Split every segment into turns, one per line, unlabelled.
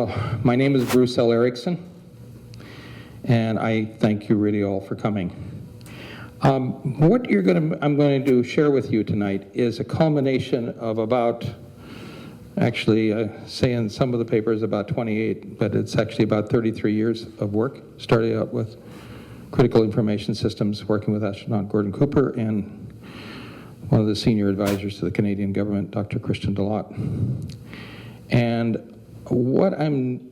My name is Bruce L. Erickson, and I thank you really all for coming. What I'm going to share with you tonight is a culmination of about, actually, say in some of the papers about 28, but it's actually about 33 years of work. Started out with critical information systems, working with astronaut Gordon Cooper and one of the senior advisors to the Canadian government, Dr. Christian Delot. And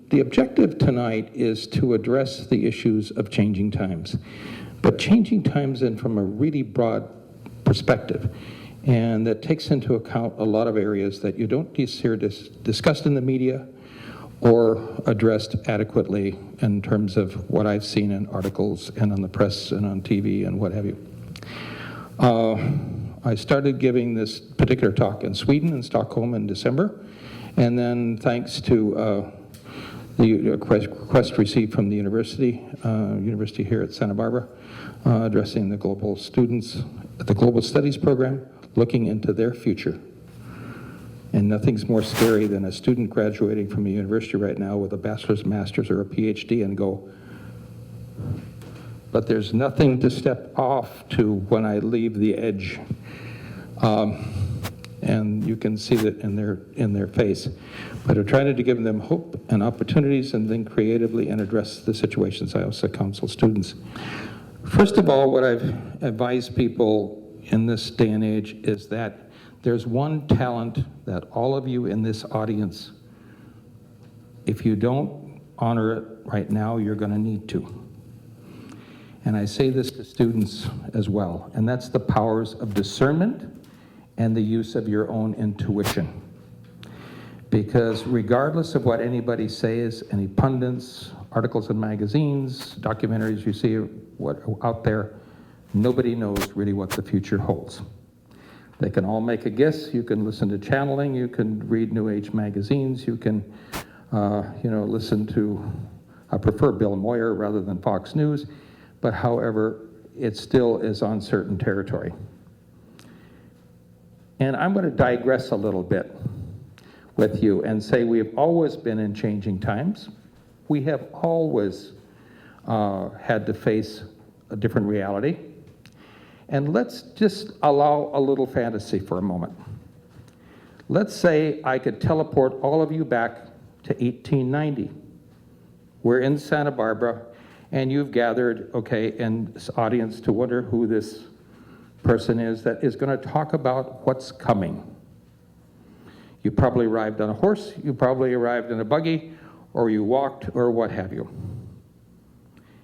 the objective tonight is to address the issues of changing times, but changing times in from a really broad perspective, and that takes into account a lot of areas that you don't hear discussed in the media or addressed adequately in terms of what I've seen in articles and on the press and on TV and what have you. I started giving this particular talk in Sweden, in Stockholm, in December. And then thanks to the request received from the university here at Santa Barbara, addressing the global students at the Global Studies program, looking into their future. And nothing's more scary than a student graduating from a university right now with a bachelor's, master's, or a PhD and go, but there's nothing to step off to when I leave the edge. And you can see that in their face. But I'm trying to give them hope and opportunities and think creatively and address the situations I also counsel students. First of all, what I've advised people in this day and age is that there's one talent that all of you in this audience, if you don't honor it right now, you're going to need to. And I say this to students as well, and that's the powers of discernment and the use of your own intuition. Because regardless of what anybody says, any pundits, articles in magazines, documentaries you see out there, nobody knows really what the future holds. They can all make a guess. You can listen to channeling, you can read New Age magazines, you can listen to, I prefer Bill Moyer rather than Fox News, but however, it still is uncertain territory. And I'm going to digress a little bit with you and say we've always been in changing times. We have always had to face a different reality. And let's just allow a little fantasy for a moment. Let's say I could teleport all of you back to 1890. We're in Santa Barbara, and you've gathered, in this audience to wonder who this person is that is going to talk about what's coming. You probably arrived on a horse, you probably arrived in a buggy, or you walked, or what have you.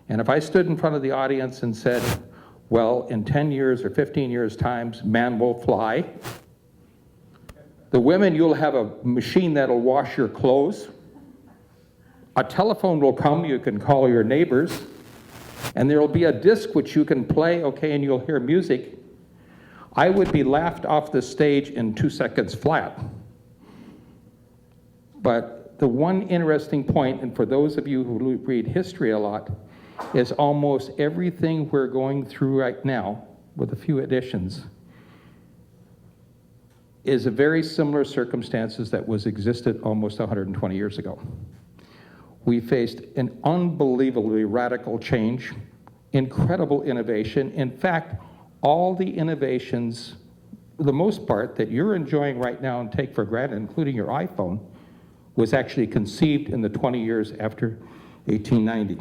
And if I stood in front of the audience and said, well, in 10 years or 15 years' time, man will fly. The women, you'll have a machine that'll wash your clothes. A telephone will come, you can call your neighbors. And there'll be a disc which you can play, and you'll hear music. I would be laughed off the stage in 2 seconds flat. But the one interesting point, and for those of you who read history a lot, is almost everything we're going through right now, with a few additions, is a very similar circumstances that existed almost 120 years ago. We faced an unbelievably radical change, incredible innovation. In fact, all the innovations, for the most part, that you're enjoying right now and take for granted, including your iPhone, was actually conceived in the 20 years after 1890.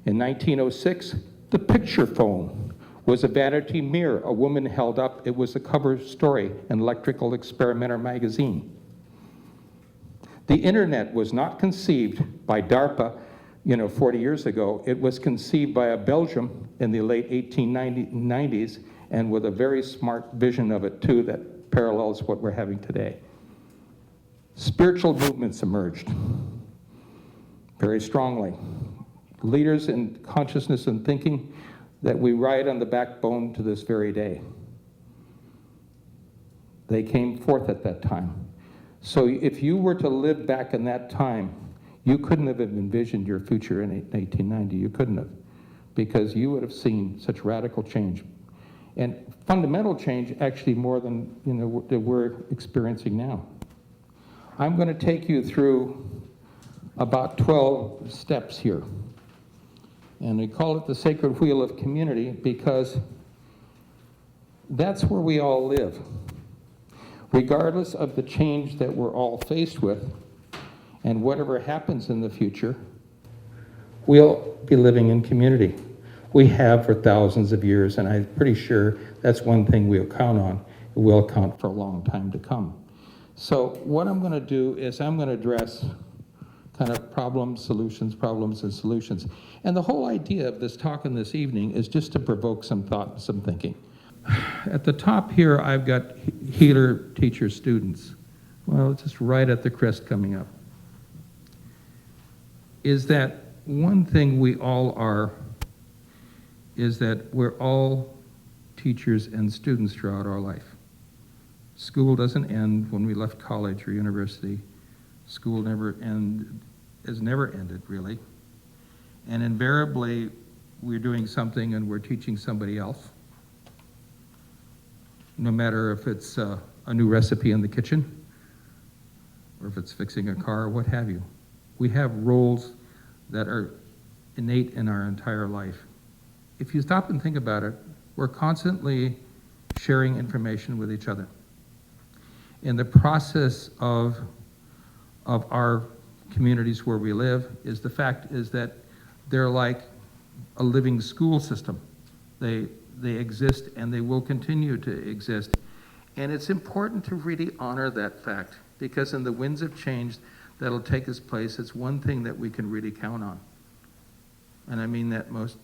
In 1906, the picture phone was a vanity mirror a woman held up. It was a cover story in Electrical Experimenter magazine. The internet was not conceived by DARPA 40 years ago. It was conceived by a Belgium in the late 1890s, and with a very smart vision of it too that parallels what we're having today. Spiritual movements emerged very strongly. Leaders in consciousness and thinking that we ride on the backbone to this very day. They came forth at that time. So if you were to live back in that time, you couldn't have envisioned your future in 1890. You couldn't have, because you would have seen such radical change. And fundamental change, actually, more than that we're experiencing now. I'm going to take you through about 12 steps here. And we call it the sacred wheel of community because that's where we all live. Regardless of the change that we're all faced with, and whatever happens in the future, we'll be living in community. We have for thousands of years, and I'm pretty sure that's one thing we'll count on. It will count for a long time to come. So what I'm going to do is I'm going to address kind of problems, and solutions. And the whole idea of this talk in this evening is just to provoke some thought and some thinking. At the top here, I've got healer, teacher, students. Well, it's just right at the crest coming up. Is that one thing we all are, is that we're all teachers and students throughout our life. School doesn't end when we left college or university. School has never ended, really. And invariably, we're doing something and we're teaching somebody else. No matter if it's a new recipe in the kitchen, or if it's fixing a car, or what have you. We have roles that are innate in our entire life. If you stop and think about it, we're constantly sharing information with each other. In the process of our communities where we live, is the fact is that they're like a living school system. They exist and they will continue to exist. And it's important to really honor that fact, because in the winds of change that'll take its place, it's one thing that we can really count on. And I mean that most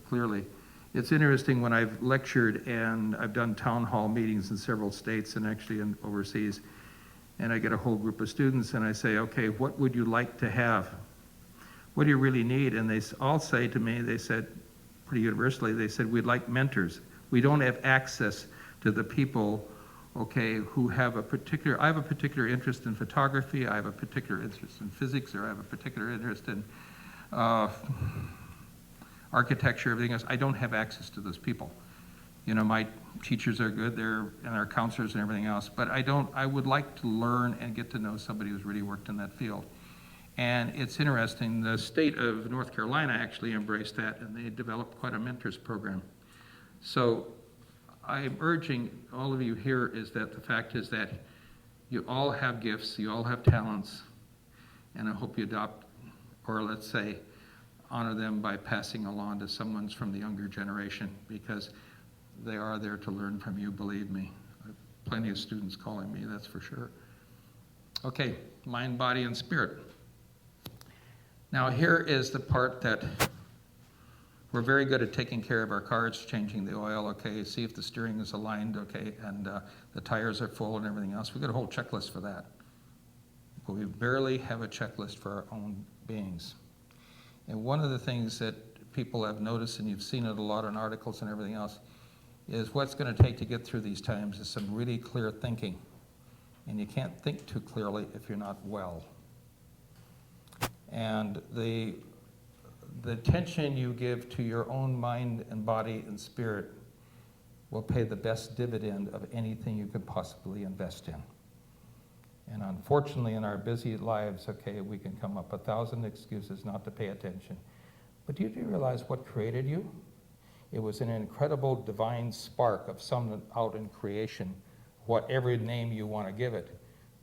clearly. It's interesting when I've lectured and I've done town hall meetings in several states and actually overseas, and I get a whole group of students and I say, okay, what would you like to have? What do you really need? And they all say to me, they said, pretty universally, they said, we'd like mentors. We don't have access to the people, okay, who have I have a particular interest in photography, I have a particular interest in physics, or I have a particular interest in architecture, everything else. I don't have access to those people. You know, my teachers are good, and our counselors and everything else, but I would like to learn and get to know somebody who's really worked in that field. And it's interesting, the state of North Carolina actually embraced that, and they developed quite a mentors program. So I'm urging all of you here is that the fact is that you all have gifts, you all have talents, and I hope you adopt, or let's say, honor them by passing along to someone from the younger generation, because they are there to learn from you, believe me. I have plenty of students calling me, that's for sure. Okay, mind, body, and spirit. Now here is the part that we're very good at taking care of our cars, changing the oil, okay, see if the steering is aligned, okay, and the tires are full and everything else. We've got a whole checklist for that. But we barely have a checklist for our own beings. And one of the things that people have noticed, and you've seen it a lot in articles and everything else, is what's going to take to get through these times is some really clear thinking. And you can't think too clearly if you're not well. And the attention you give to your own mind and body and spirit will pay the best dividend of anything you could possibly invest in. And unfortunately, in our busy lives, okay, we can come up 1,000 excuses not to pay attention. But do you realize what created you? It was an incredible divine spark of someone out in creation, whatever name you want to give it.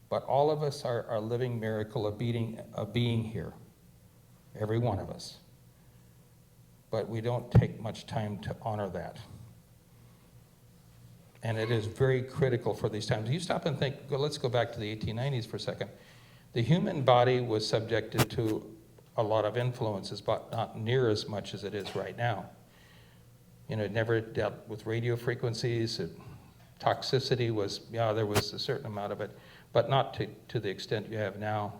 But all of us are a living miracle of being here, every one of us. But we don't take much time to honor that. And it is very critical for these times. You stop and think, well, let's go back to the 1890s for a second. The human body was subjected to a lot of influences, but not near as much as it is right now. You know, it never dealt with radio frequencies. Toxicity was, yeah, there was a certain amount of it, but not to the extent you have now.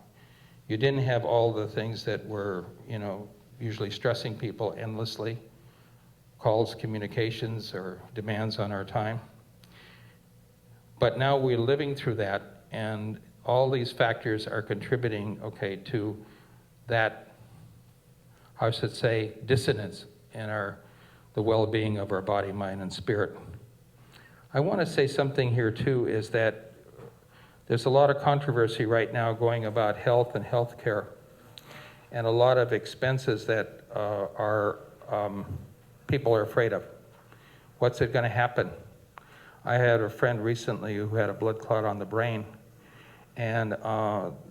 You didn't have all the things that were, you know, usually stressing people endlessly, calls, communications, or demands on our time. But now we're living through that, and all these factors are contributing, okay, to that, I should say, dissonance in the well-being of our body, mind, and spirit. I want to say something here too, is that there's a lot of controversy right now going about health and healthcare. and a lot of expenses that people are afraid of. What's it going to happen? I had a friend recently who had a blood clot on the brain, and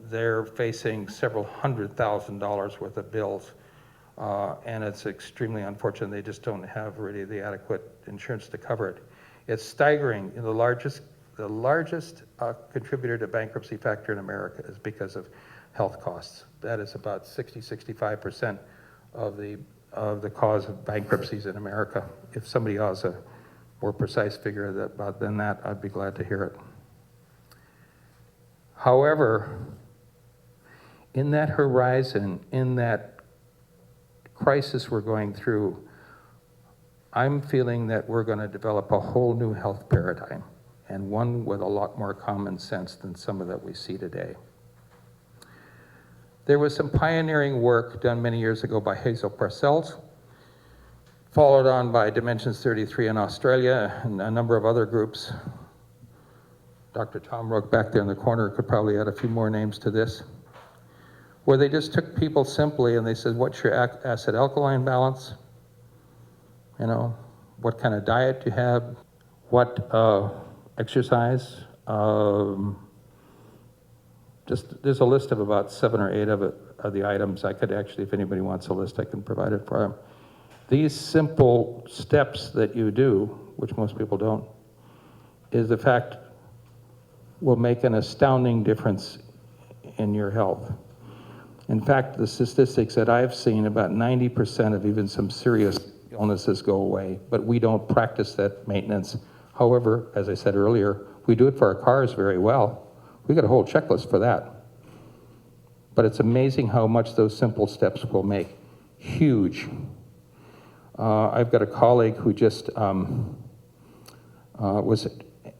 they're facing several $100,000 worth of bills, and it's extremely unfortunate. They just don't have really the adequate insurance to cover it. It's staggering. The largest contributor to bankruptcy factor in America is because of health costs. That is about 60-65% of the cause of bankruptcies in America. If somebody has a more precise figure than that, I'd be glad to hear it. However, in that horizon, in that crisis we're going through, I'm feeling that we're going to develop a whole new health paradigm, and one with a lot more common sense than some of that we see today. There was some pioneering work done many years ago by Hazel Parcells, followed on by Dimensions 33 in Australia and a number of other groups. Dr. Tom Rook back there in the corner could probably add a few more names to this, where they just took people simply and they said, what's your acid-alkaline balance? You know, what kind of diet you have, what exercise. There's a list of about 7 or 8 of the items. I could actually, if anybody wants a list, I can provide it for them. These simple steps that you do, which most people don't, is the fact will make an astounding difference in your health. In fact, the statistics that I've seen, about 90% of even some serious illnesses go away, but we don't practice that maintenance. However, as I said earlier, we do it for our cars very well. We got a whole checklist for that. But it's amazing how much those simple steps will make. Huge. I've got a colleague who just was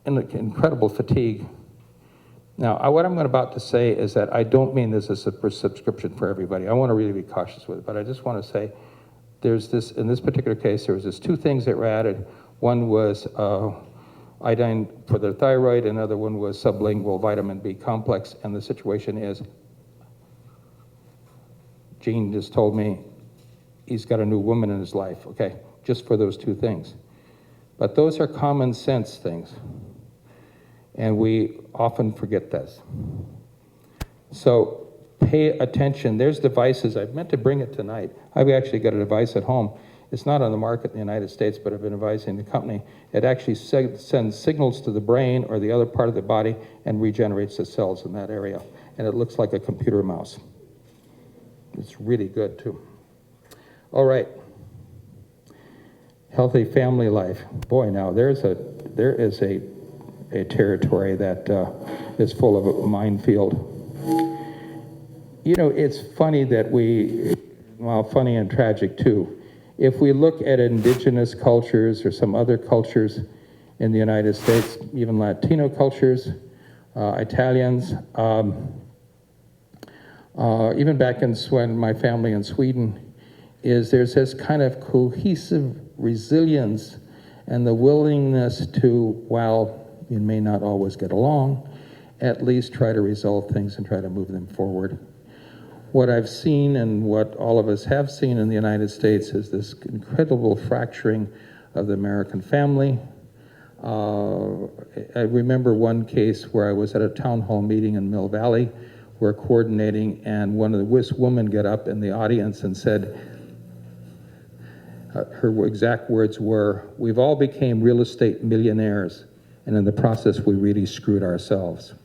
in incredible fatigue. Now, what I'm about to say is that I don't mean this as a subscription for everybody. I want to really be cautious with it, but I just want to say there's this, in this particular case, there was this 2 things that were added. One was iodine for the thyroid, another one was sublingual vitamin B complex, and the situation is, Gene just told me he's got a new woman in his life, okay, just for those 2 things. But those are common sense things, and we often forget this. So pay attention. There's devices. I meant to bring it tonight. I've actually got a device at home. It's not on the market in the United States, but I've been advising the company. It actually sends signals to the brain or the other part of the body and regenerates the cells in that area. And it looks like a computer mouse. It's really good, too. All right. Healthy family life. Boy, now there is a territory that is full of a minefield. You know, it's funny that funny and tragic too. If we look at indigenous cultures or some other cultures in the United States, even Latino cultures, Italians, even back when my family in Sweden, there's this kind of cohesive resilience and the willingness to, while you may not always get along, at least try to resolve things and try to move them forward. What I've seen and what all of us have seen in the United States is this incredible fracturing of the American family. I remember one case where I was at a town hall meeting in Mill Valley. We're coordinating, and this woman got up in the audience and said, her exact words were, "We've all became real estate millionaires, and in the process we really screwed ourselves."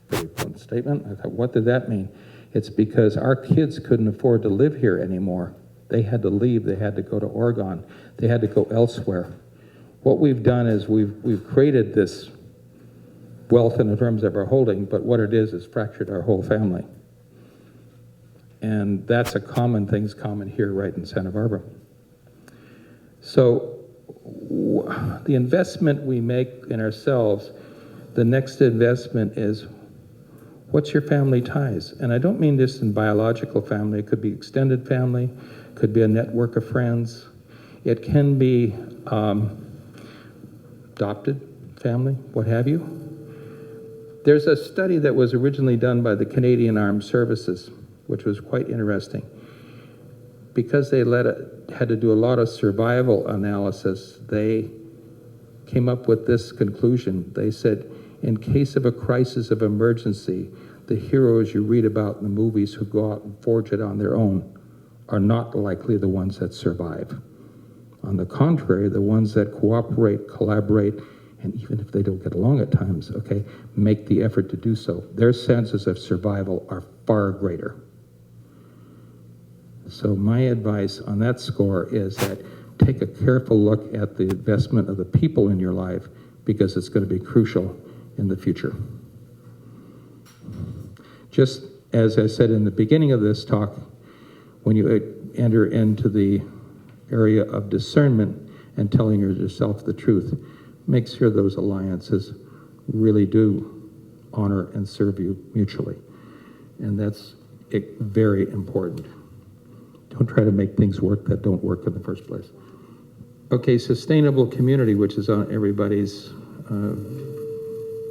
Very important statement. I thought, what did that mean? It's because our kids couldn't afford to live here anymore. They had to leave. They had to go to Oregon. They had to go elsewhere. What we've done is we've created this wealth in terms of our holding, but what it is fractured our whole family. And that's a common here right in Santa Barbara. So the investment we make in ourselves, the next investment is, what's your family ties? And I don't mean this in biological family. It could be extended family, could be a network of friends. It can be adopted family, what have you. There's a study that was originally done by the Canadian Armed Services which was quite interesting. Because they had to do a lot of survival analysis, they came up with this conclusion. They said, in case of a crisis of emergency, the heroes you read about in the movies who go out and forge it on their own are not likely the ones that survive. On the contrary, the ones that cooperate, collaborate, and even if they don't get along at times, okay, make the effort to do so. Their chances of survival are far greater. So my advice on that score is that take a careful look at the investment of the people in your life, because it's going to be crucial in the future. Just as I said in the beginning of this talk, when you enter into the area of discernment and telling yourself the truth, make sure those alliances really do honor and serve you mutually. And that's very important. Don't try to make things work that don't work in the first place. Okay, sustainable community, which is on everybody's,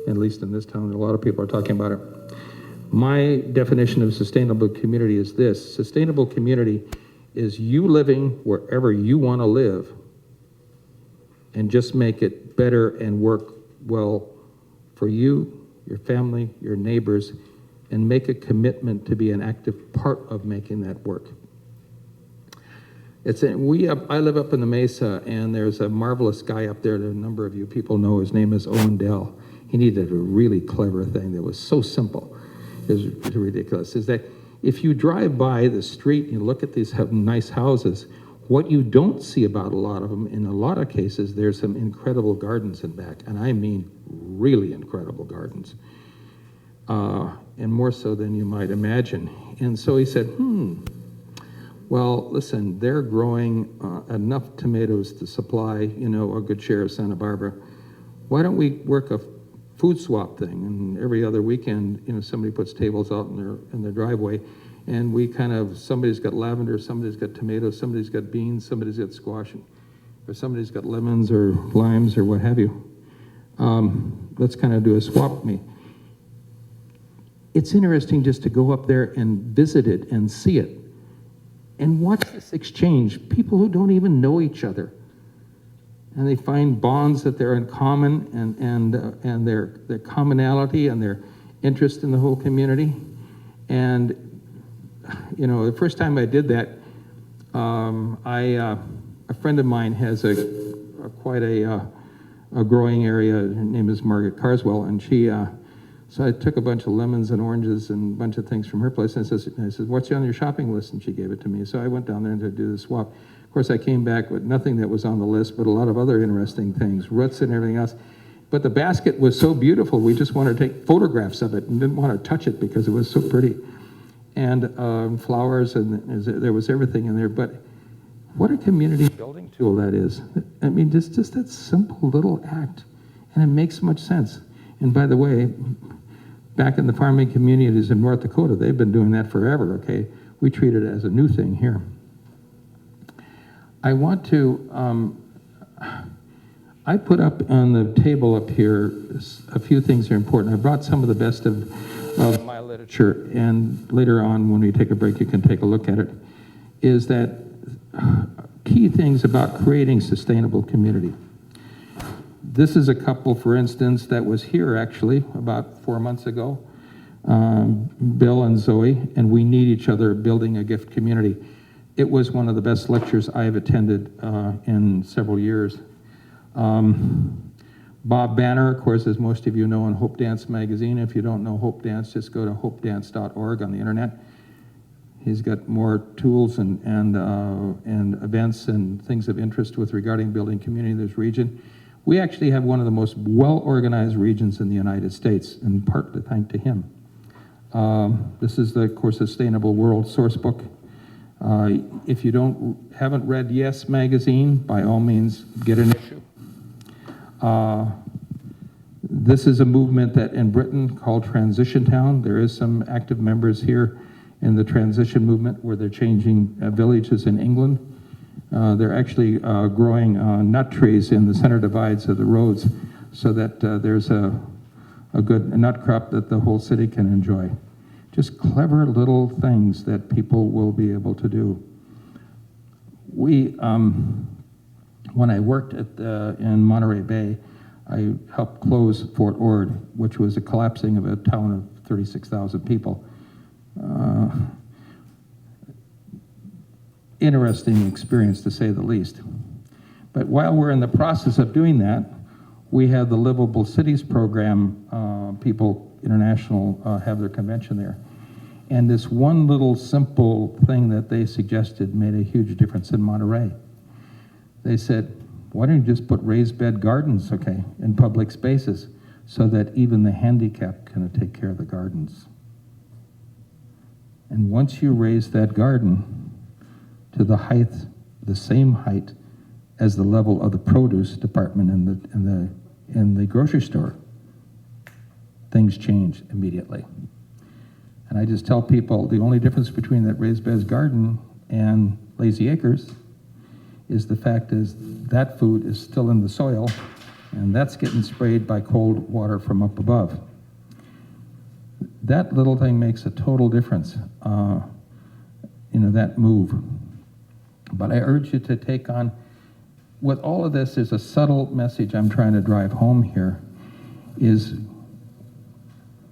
at least in this town, a lot of people are talking about it. My definition of sustainable community is this. Sustainable community is you living wherever you want to live and just make it better and work well for you, your family, your neighbors, and make a commitment to be an active part of making that work. I live up in the Mesa, and there's a marvelous guy up there that a number of you people know. His name is Owen Dell. He needed a really clever thing that was so simple. It's ridiculous. Is that if you drive by the street and you look at these nice houses, what you don't see about a lot of them, in a lot of cases, there's some incredible gardens in back, and I mean really incredible gardens, and more so than you might imagine. And so he said, well, listen, they're growing enough tomatoes to supply, a good share of Santa Barbara. Why don't we work a food swap thing? And every other weekend, somebody puts tables out in their driveway, and we somebody's got lavender, somebody's got tomatoes, somebody's got beans, somebody's got squash, or somebody's got lemons or limes or what have you. Let's kind of do a swap meet. It's interesting just to go up there and visit it and see it. And watch this exchange. People who don't even know each other, and they find bonds that they're in common, and their commonality and their interest in the whole community. And the first time I did that, a friend of mine has quite a growing area. Her name is Margaret Carswell, and she. So I took a bunch of lemons and oranges and a bunch of things from her place, and I said, what's on your shopping list? And she gave it to me. So I went down there to do the swap. Of course, I came back with nothing that was on the list, but a lot of other interesting things, roots and everything else. But the basket was so beautiful, we just wanted to take photographs of it and didn't want to touch it because it was so pretty. And flowers, and there was everything in there. But what a community building tool that is. I mean, just that simple little act, and it makes so much sense. And by the way, back in the farming communities in North Dakota, they've been doing that forever, okay? We treat it as a new thing here. I want to, I put up on the table up here a few things that are important. I brought some of the best of my literature, and later on when we take a break you can take a look at it, is that key things about creating sustainable community. This is a couple, for instance, that was here actually about 4 months ago, Bill and Zoe, and we need each other building a gift community. It was one of the best lectures I've attended in several years. Bob Banner, of course, as most of you know, in Hope Dance magazine. If you don't know Hope Dance, just go to hopedance.org on the internet. He's got more tools and events and things of interest regarding building community in this region. We actually have one of the most well-organized regions in the United States, in part to thank to him. This is the, of course, Sustainable World Sourcebook. If you haven't read Yes magazine, by all means, get an issue. This is a movement that in Britain called Transition Town. There is some active members here in the transition movement where they're changing villages in England. They're actually growing nut trees in the center divides of the roads so that there's a good nut crop that the whole city can enjoy. just clever little things that people will be able to do. We, when I worked in Monterey Bay, I helped close Fort Ord, which was a collapsing of a town of 36,000 people. Interesting experience, to say the least. But while we're in the process of doing that, we have the Livable Cities program. Intergenerational have their convention there. And this one little simple thing that they suggested made a huge difference in Monterey. They said, why don't you just put raised bed gardens, in public spaces, so that even the handicapped can take care of the gardens. And once you raise that garden to the height, the same height as the level of the produce department in the grocery store, things change immediately. And I just tell people the only difference between that raised beds garden and lazy acres is the fact is that food is still in the soil, and that's getting sprayed by cold water from up above. That little thing makes a total difference, that move. But I urge you to take on, with all of this, is a subtle message I'm trying to drive home here, is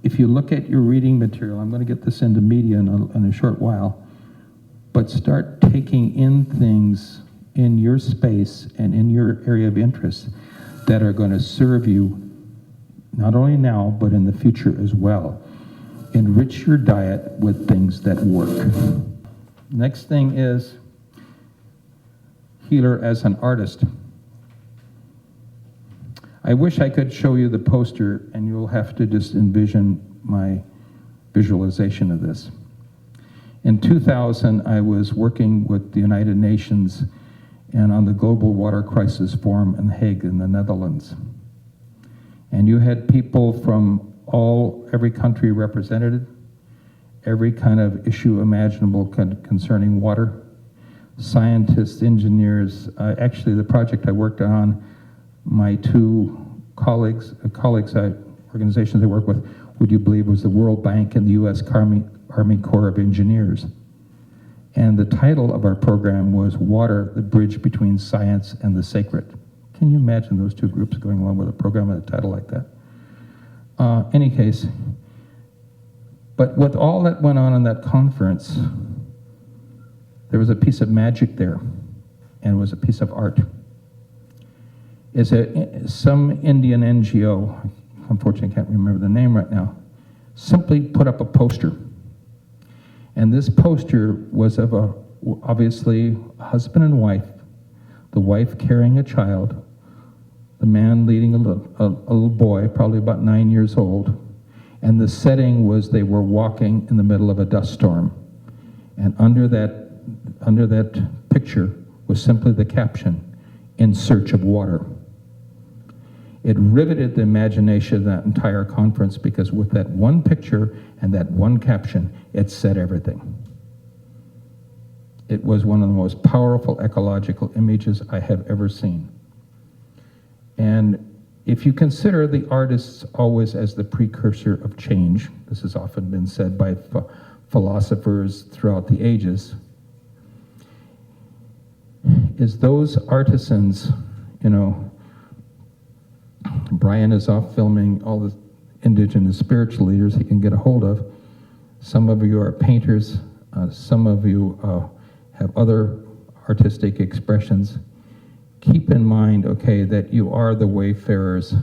if you look at your reading material, I'm going to get this into media in a short while, but start taking in things in your space and in your area of interest that are going to serve you not only now, but in the future as well. Enrich your diet with things that work. Next thing is healer as an artist. I wish I could show you the poster, and you'll have to just envision my visualization of this. In 2000, I was working with the United Nations and on the Global Water Crisis Forum in The Hague in the Netherlands. And you had people from every country represented, every kind of issue imaginable concerning water, scientists, engineers. Actually, the project I worked on, my two organizations I work with, would you believe, was the World Bank and the U.S. Army Corps of Engineers. And the title of our program was Water, the Bridge Between Science and the Sacred. Can you imagine those two groups going along with a program with a title like that? Any case, but with all that went on in that conference, there was a piece of magic there, and it was a piece of art. Some Indian NGO, unfortunately I can't remember the name right now, simply put up a poster. And this poster was of obviously a husband and wife, the wife carrying a child, the man leading a little boy, probably about 9 years old, and the setting was they were walking in the middle of a dust storm. And under that picture was simply the caption, "In search of water." It riveted the imagination of that entire conference, because with that one picture and that one caption, it said everything. It was one of the most powerful ecological images I have ever seen. And if you consider the artists always as the precursor of change, this has often been said by philosophers throughout the ages, is those artisans, Brian is off filming all the indigenous spiritual leaders he can get a hold of. Some of you are painters, some of you have other artistic expressions. Keep in mind, that you are the wayfarers,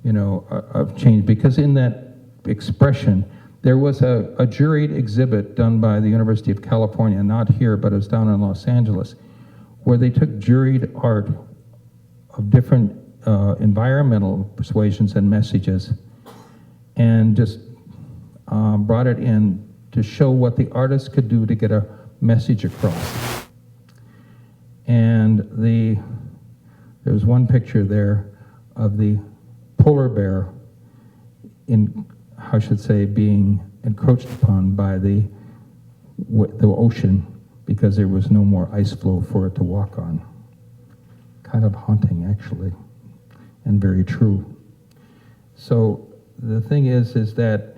of change, because in that expression, there was a juried exhibit done by the University of California, not here, but it was down in Los Angeles, where they took juried art of different environmental persuasions and messages and just brought it in to show what the artist could do to get a message across. And there's one picture there of the polar bear being encroached upon by the ocean because there was no more ice floe for it to walk on. Kind of haunting, actually, and very true. So the thing is that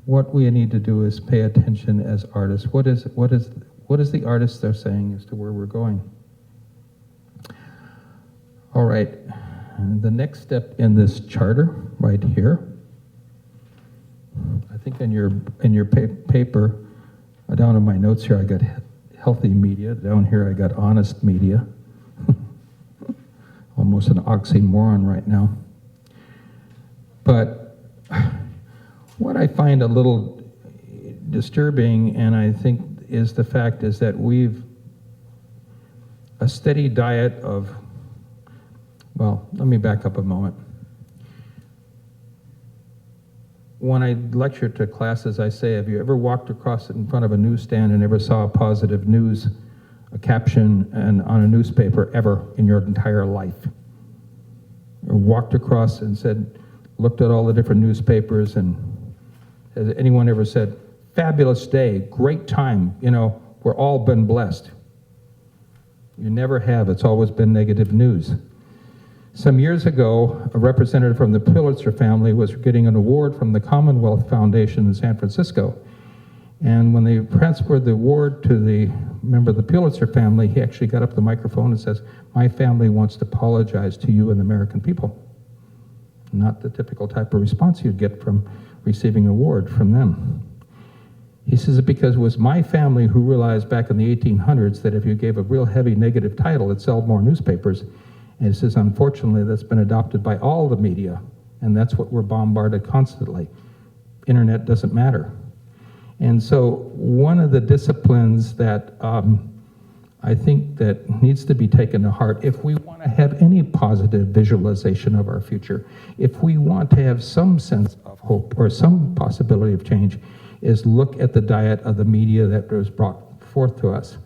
what we need to do is pay attention as artists. What is the artist they're saying as to where we're going? All right, and the next step in this charter right here, I think in your paper, down in my notes here, I got healthy media. Down here, I got honest media. Almost an oxymoron right now. But what I find a little disturbing, and I think is the fact is that we've a steady diet of, well, let me back up a moment. When I lecture to classes, I say, have you ever walked across in front of a newsstand and ever saw a positive news, a caption and on a newspaper ever in your entire life? Or walked across and said, looked at all the different newspapers, and has anyone ever said, fabulous day, great time, you know, we're all been blessed? You never have. It's always been negative news. Some years ago, a representative from the Pulitzer family was getting an award from the Commonwealth Foundation in San Francisco. And when they transferred the award to the member of the Pulitzer family, he actually got up the microphone and says, my family wants to apologize to you and the American people. Not the typical type of response you'd get from receiving an award from them. He says it because it was my family who realized back in the 1800s that if you gave a real heavy negative title, it sold more newspapers. And he says, unfortunately, that's been adopted by all the media, and that's what we're bombarded constantly. Internet doesn't matter. And so one of the disciplines that I think that needs to be taken to heart, if we want to have any positive visualization of our future, if we want to have some sense of hope or some possibility of change, is look at the diet of the media that was brought forth to us.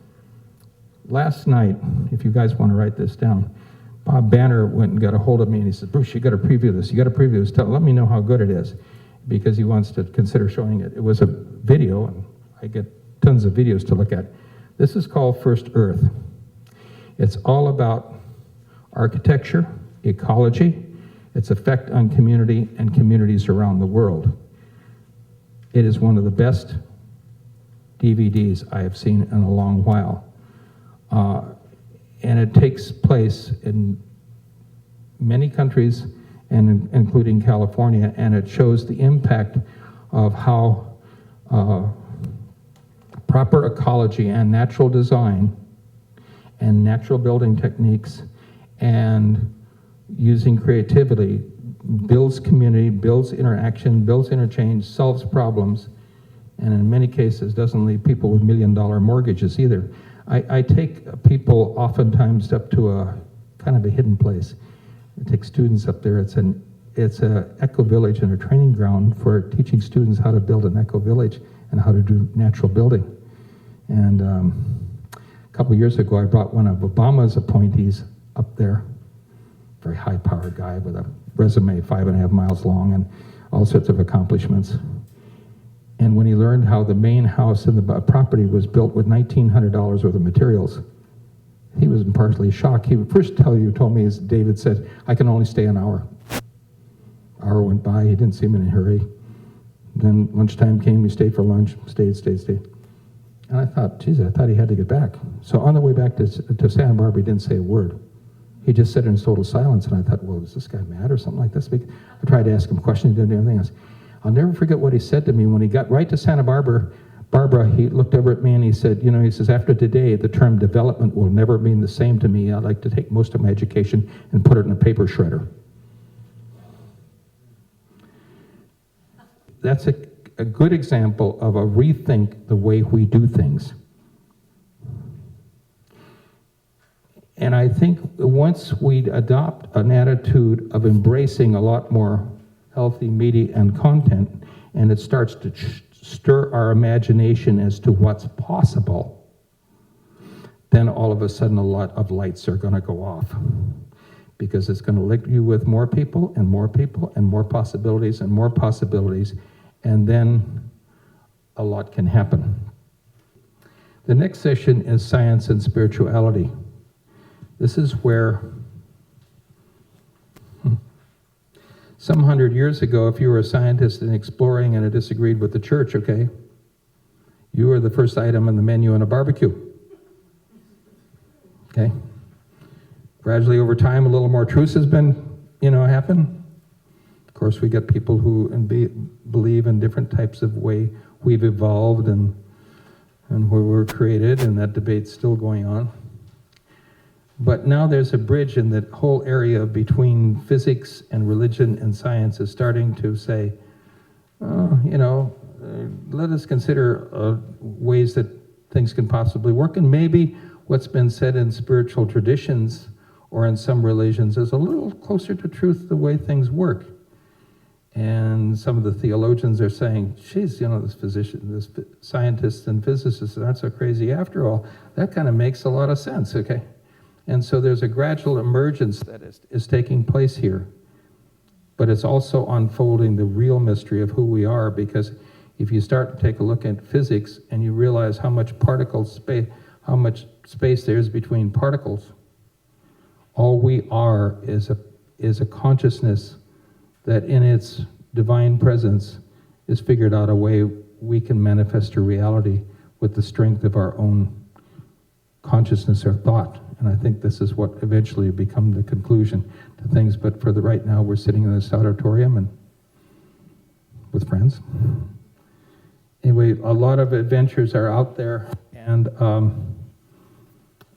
Last night, if you guys want to write this down, Bob Banner went and got a hold of me and he said, Bruce, you got to preview this. You got to preview this. Let me know how good it is, because he wants to consider showing it. It was a video, and I get tons of videos to look at. This is called First Earth. It's all about architecture, ecology, its effect on community and communities around the world. It is one of the best DVDs I have seen in a long while. And it takes place in many countries, and including California, and it shows the impact of how proper ecology and natural design and natural building techniques and using creativity builds community, builds interaction, builds interchange, solves problems, and in many cases doesn't leave people with $1-million mortgages either. I take people oftentimes up to a kind of a hidden place. I take students up there. It's a eco-village and a training ground for teaching students how to build an eco-village and how to do natural building. And a couple of years ago, I brought one of Obama's appointees up there, very high-powered guy with a resume 5.5 miles long and all sorts of accomplishments. And when he learned how the main house in the property was built with $1,900 worth of materials, he was partially shocked. He would first told me, as David said, I can only stay an hour. Hour went by, he didn't seem in a hurry. Then lunchtime came, we stayed for lunch, stayed. And I thought, geez, I thought he had to get back. So on the way back to Santa Barbara, he didn't say a word. He just sat in total silence, and I thought, well, is this guy mad or something like this? I tried to ask him questions, he didn't do anything else. I'll never forget what he said to me when he got right to Santa Barbara, he looked over at me and he said, you know, he says, after today, the term development will never mean the same to me. I'd like to take most of my education and put it in a paper shredder. That's a good example of a rethink the way we do things. And I think once we adopt an attitude of embracing a lot more healthy media and content, and it starts to stir our imagination as to what's possible, then all of a sudden a lot of lights are going to go off, because it's going to link you with more people and more people and more possibilities and more possibilities, and then a lot can happen. The next session is science and spirituality. This is where some 100 years ago, if you were a scientist and exploring and it disagreed with the church, okay, you were the first item on the menu in a barbecue. Okay? Gradually over time, a little more truth has been, happen. Of course, we get people who believe in different types of way we've evolved and where we're created, and that debate's still going on. But now there's a bridge in that whole area between physics and religion and science is starting to say, let us consider ways that things can possibly work, and maybe what's been said in spiritual traditions or in some religions is a little closer to truth the way things work. And some of the theologians are saying, geez, this scientists and physicists aren't so crazy after all. That kind of makes a lot of sense, okay? And so there's a gradual emergence that is taking place here. But it's also unfolding the real mystery of who we are, because if you start to take a look at physics and you realize how much space there is between particles, all we are is a consciousness that in its divine presence is figured out a way we can manifest a reality with the strength of our own consciousness or thought. And I think this is what eventually become the conclusion to things. But for the right now, we're sitting in this auditorium and with friends. Anyway, a lot of adventures are out there, and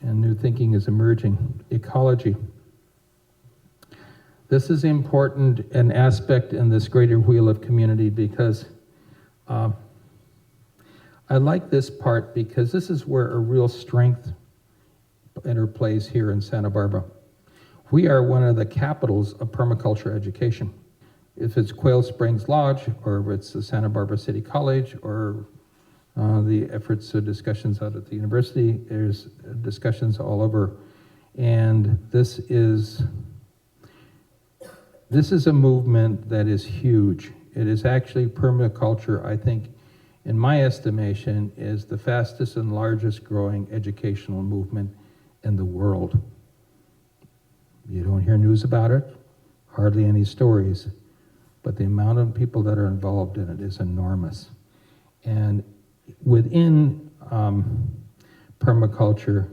new thinking is emerging. Ecology. This is important, an aspect in this greater wheel of community, because I like this part because this is where a real strength interplays here in Santa Barbara. We are one of the capitals of permaculture education. If it's Quail Springs Lodge, or if it's the Santa Barbara City College, or the efforts of discussions out at the university, there's discussions all over. And this is a movement that is huge. It is actually permaculture, I think, in my estimation, is the fastest and largest growing educational movement in the world. You don't hear news about it, hardly any stories, but the amount of people that are involved in it is enormous. And within permaculture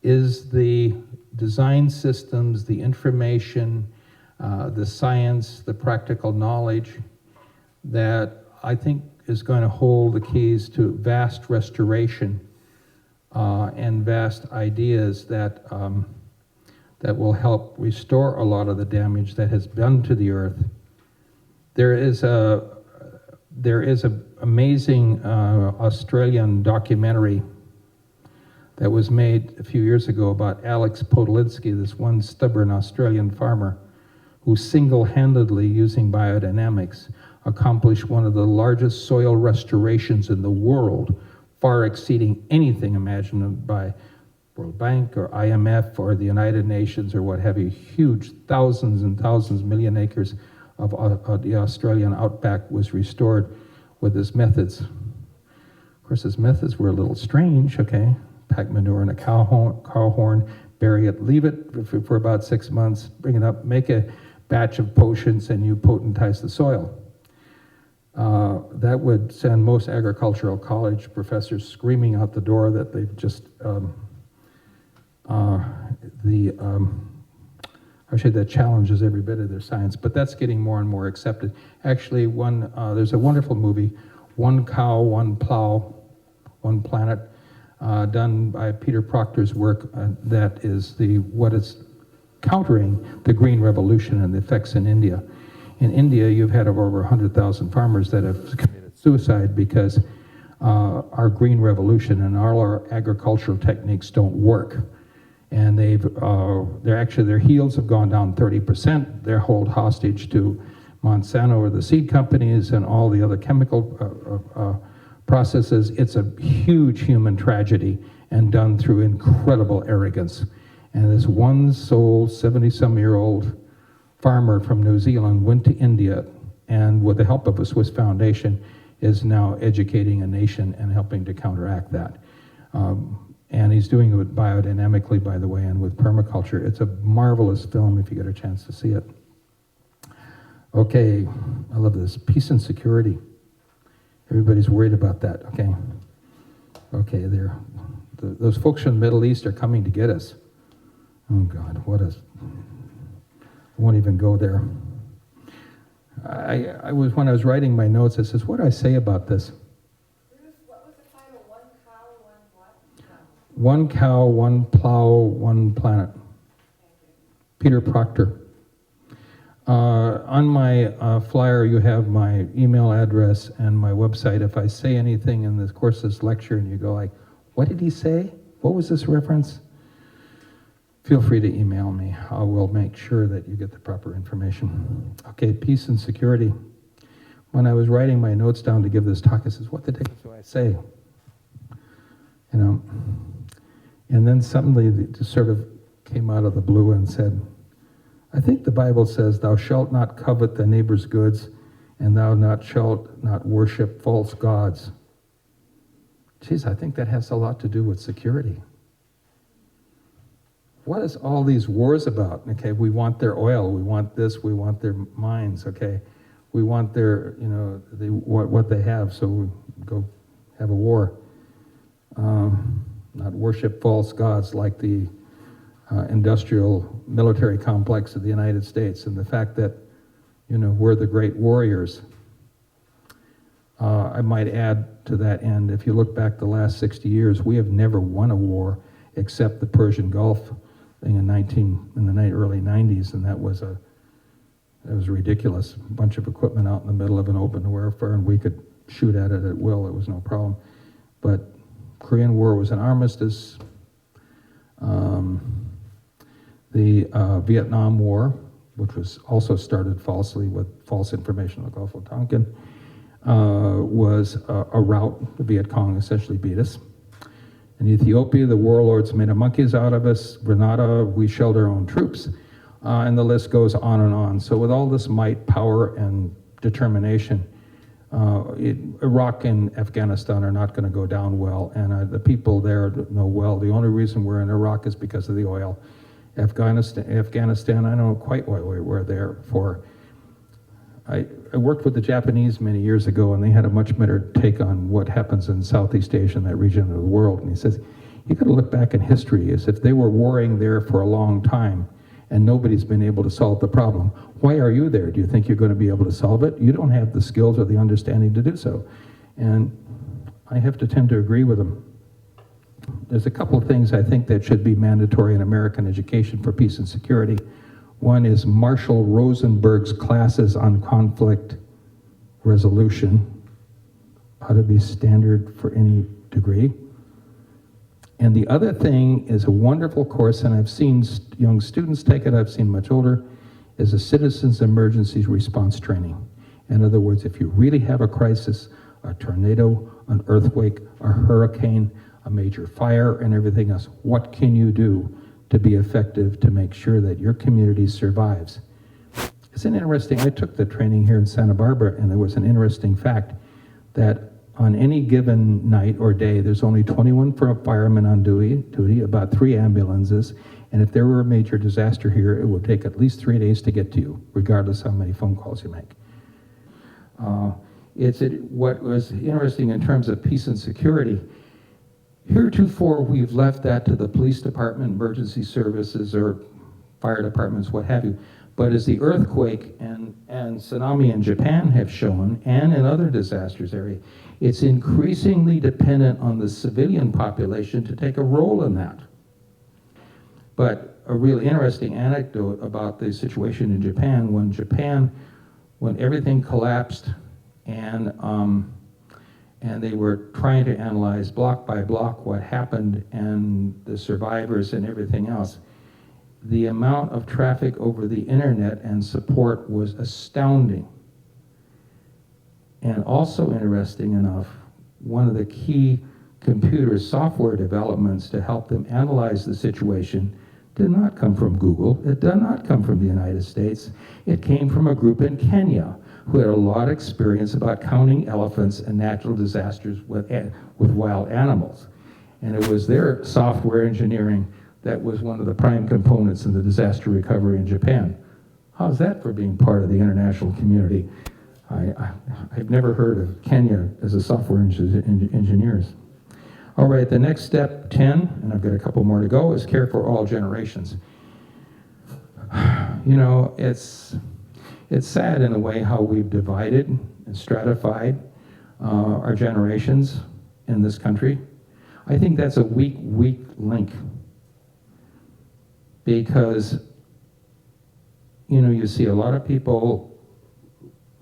is the design systems, the information, the science, the practical knowledge that I think is going to hold the keys to vast restoration and vast ideas that will help restore a lot of the damage that has done to the earth. There is a amazing Australian documentary that was made a few years ago about Alex Podolinsky, this one stubborn Australian farmer who single-handedly, using biodynamics, accomplished one of the largest soil restorations in the world, far exceeding anything imagined by World Bank or IMF or the United Nations or what have you. Huge, thousands and thousands, million acres of the Australian outback was restored with his methods. Of course, his methods were a little strange, okay? Pack manure in a cow horn, bury it, leave it for about 6 months, bring it up, make a batch of potions, and you potentize the soil. That would send most agricultural college professors screaming out the door that they've just, actually that challenges every bit of their science, but that's getting more and more accepted. Actually, there's a wonderful movie, One Cow, One Plow, One Planet, done by Peter Proctor's work that is what is countering the Green Revolution and the effects in India. In India, you've had over 100,000 farmers that have committed suicide because our Green Revolution and all our agricultural techniques don't work. And their yields have gone down 30%. They're held hostage to Monsanto or the seed companies and all the other chemical processes. It's a huge human tragedy and done through incredible arrogance. And this one soul, 70-some-year-old farmer from New Zealand went to India and with the help of a Swiss foundation is now educating a nation and helping to counteract that. And he's doing it biodynamically, by the way, and with permaculture. It's a marvelous film if you get a chance to see it. Okay, I love this. Peace and security. Everybody's worried about that, okay? Okay, those folks from the Middle East are coming to get us. Oh God, I won't even go there. When I was writing my notes, I says, what do I say about this?
Bruce, what was the title? One cow, one what?
One cow, one plow, one planet. Peter Proctor. On my flyer, you have my email address and my website. If I say anything in the course of this lecture and you go like, what did he say? What was this reference? Feel free to email me. I will make sure that you get the proper information. Okay, peace and security. When I was writing my notes down to give this talk, I says, what the heck do I say? You know, and then somebody just sort of came out of the blue and said, I think the Bible says, thou shalt not covet thy neighbor's goods, and thou shalt not worship false gods. Geez, I think that has a lot to do with security. What is all these wars about? Okay, we want their oil, we want this, we want their mines, okay? We want their, what they have, so we go have a war. Not worship false gods like the industrial military complex of the United States, and the fact that, we're the great warriors. I might add to that end, if you look back the last 60 years, we have never won a war except the Persian Gulf thing in the early 90s, and that was ridiculous. A bunch of equipment out in the middle of an open warfare, and we could shoot at it at will. It was no problem. But Korean War was an armistice. The Vietnam War, which was also started falsely with false information on the Gulf of Tonkin, was a rout. The Viet Cong essentially beat us. In Ethiopia, the warlords made monkeys out of us. Grenada, we shelled our own troops. And the list goes on and on. So with all this might, power, and determination, Iraq and Afghanistan are not going to go down well. And the people there know well, the only reason we're in Iraq is because of the oil. Afghanistan, I know quite what we were there for. I worked with the Japanese many years ago, and they had a much better take on what happens in Southeast Asia and that region of the world. And he says, you got to look back in history as if they were warring there for a long time and nobody's been able to solve the problem. Why are you there? Do you think you're going to be able to solve it? You don't have the skills or the understanding to do so. And I have to tend to agree with them. There's a couple of things I think that should be mandatory in American education for peace and security. One is Marshall Rosenberg's classes on conflict resolution ought to be standard for any degree. And the other thing is a wonderful course, and I've seen young students take it, I've seen much older, is a citizens emergency response training. In other words, if you really have a crisis, a tornado, an earthquake, a hurricane, a major fire, and everything else, what can you do to be effective to make sure that your community survives? It's an interesting, I took the training here in Santa Barbara, and there was an interesting fact that on any given night or day, there's only 21 firemen on duty, about 3 ambulances, and if there were a major disaster here, it would take at least 3 days to get to you, regardless how many phone calls you make. What was interesting in terms of peace and security, heretofore we've left that to the police department, emergency services, or fire departments, what have you. But as the earthquake and tsunami in Japan have shown, and in other disasters area, it's increasingly dependent on the civilian population to take a role in that. But a really interesting anecdote about the situation in Japan, when everything collapsed and they were trying to analyze block by block what happened and the survivors and everything else, the amount of traffic over the internet and support was astounding. And also interesting enough, one of the key computer software developments to help them analyze the situation did not come from Google. It did not come from the United States. It came from a group in Kenya who had a lot of experience about counting elephants and natural disasters with wild animals. And it was their software engineering that was one of the prime components in the disaster recovery in Japan. How's that for being part of the international community? I've never heard of Kenya as a software engineers. All right, the next step, 10, and I've got a couple more to go, is care for all generations. You know, it's sad in a way how we've divided and stratified our generations in this country. I think that's a weak link, because, you know, you see a lot of people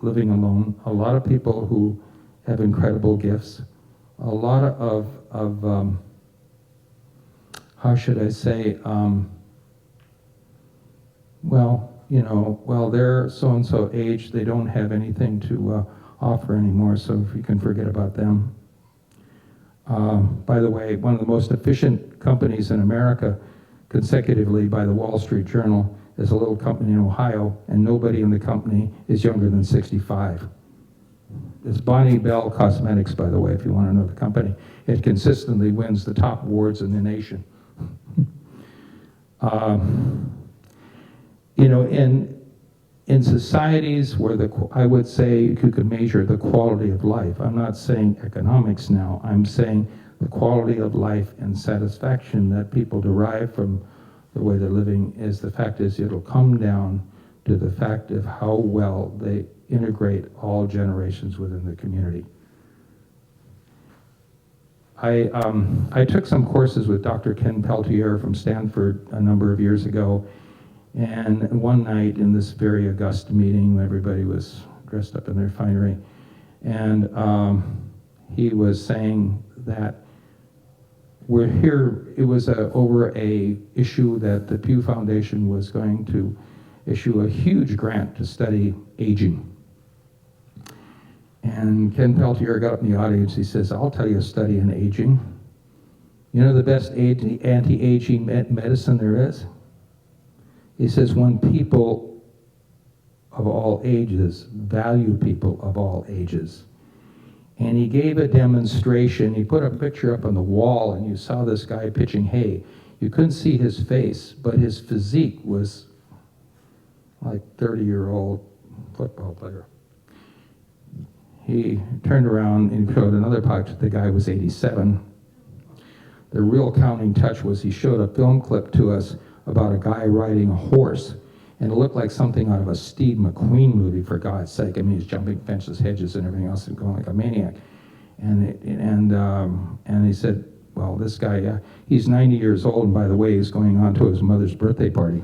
living alone, a lot of people who have incredible gifts, a lot of how should I say, well, you know, well, they're so-and-so age, they don't have anything to offer anymore, so if you can forget about them. By the way, one of the most efficient companies in America, consecutively by the Wall Street Journal, is a little company in Ohio, and nobody in the company is younger than 65. It's Bonnie Bell Cosmetics, by the way, if you want to know the company. It consistently wins the top awards in the nation. You know, in societies where I would say you could measure the quality of life, I'm not saying economics now, I'm saying the quality of life and satisfaction that people derive from the way they're living, is the fact is it'll come down to the fact of how well they integrate all generations within the community. I took some courses with Dr. Ken Peltier from Stanford a number of years ago, and one night in this very august meeting, everybody was dressed up in their finery, and he was saying that we're here, it was over a issue that the Pew Foundation was going to issue a huge grant to study aging. And Ken Peltier got up in the audience, he says, I'll tell you a study in aging. You know the best anti-aging medicine there is? He says, when people of all ages value people of all ages. And he gave a demonstration. He put a picture up on the wall, and you saw this guy pitching hay. You couldn't see his face, but his physique was like 30-year-old football player. He turned around and showed another picture. The guy was 87. The real counting touch was he showed a film clip to us about a guy riding a horse, and it looked like something out of a Steve McQueen movie, for God's sake. I mean, he's jumping fences, hedges, and everything else, and going like a maniac. And he said, well, this guy, he's 90 years old, and by the way, he's going on to his mother's birthday party.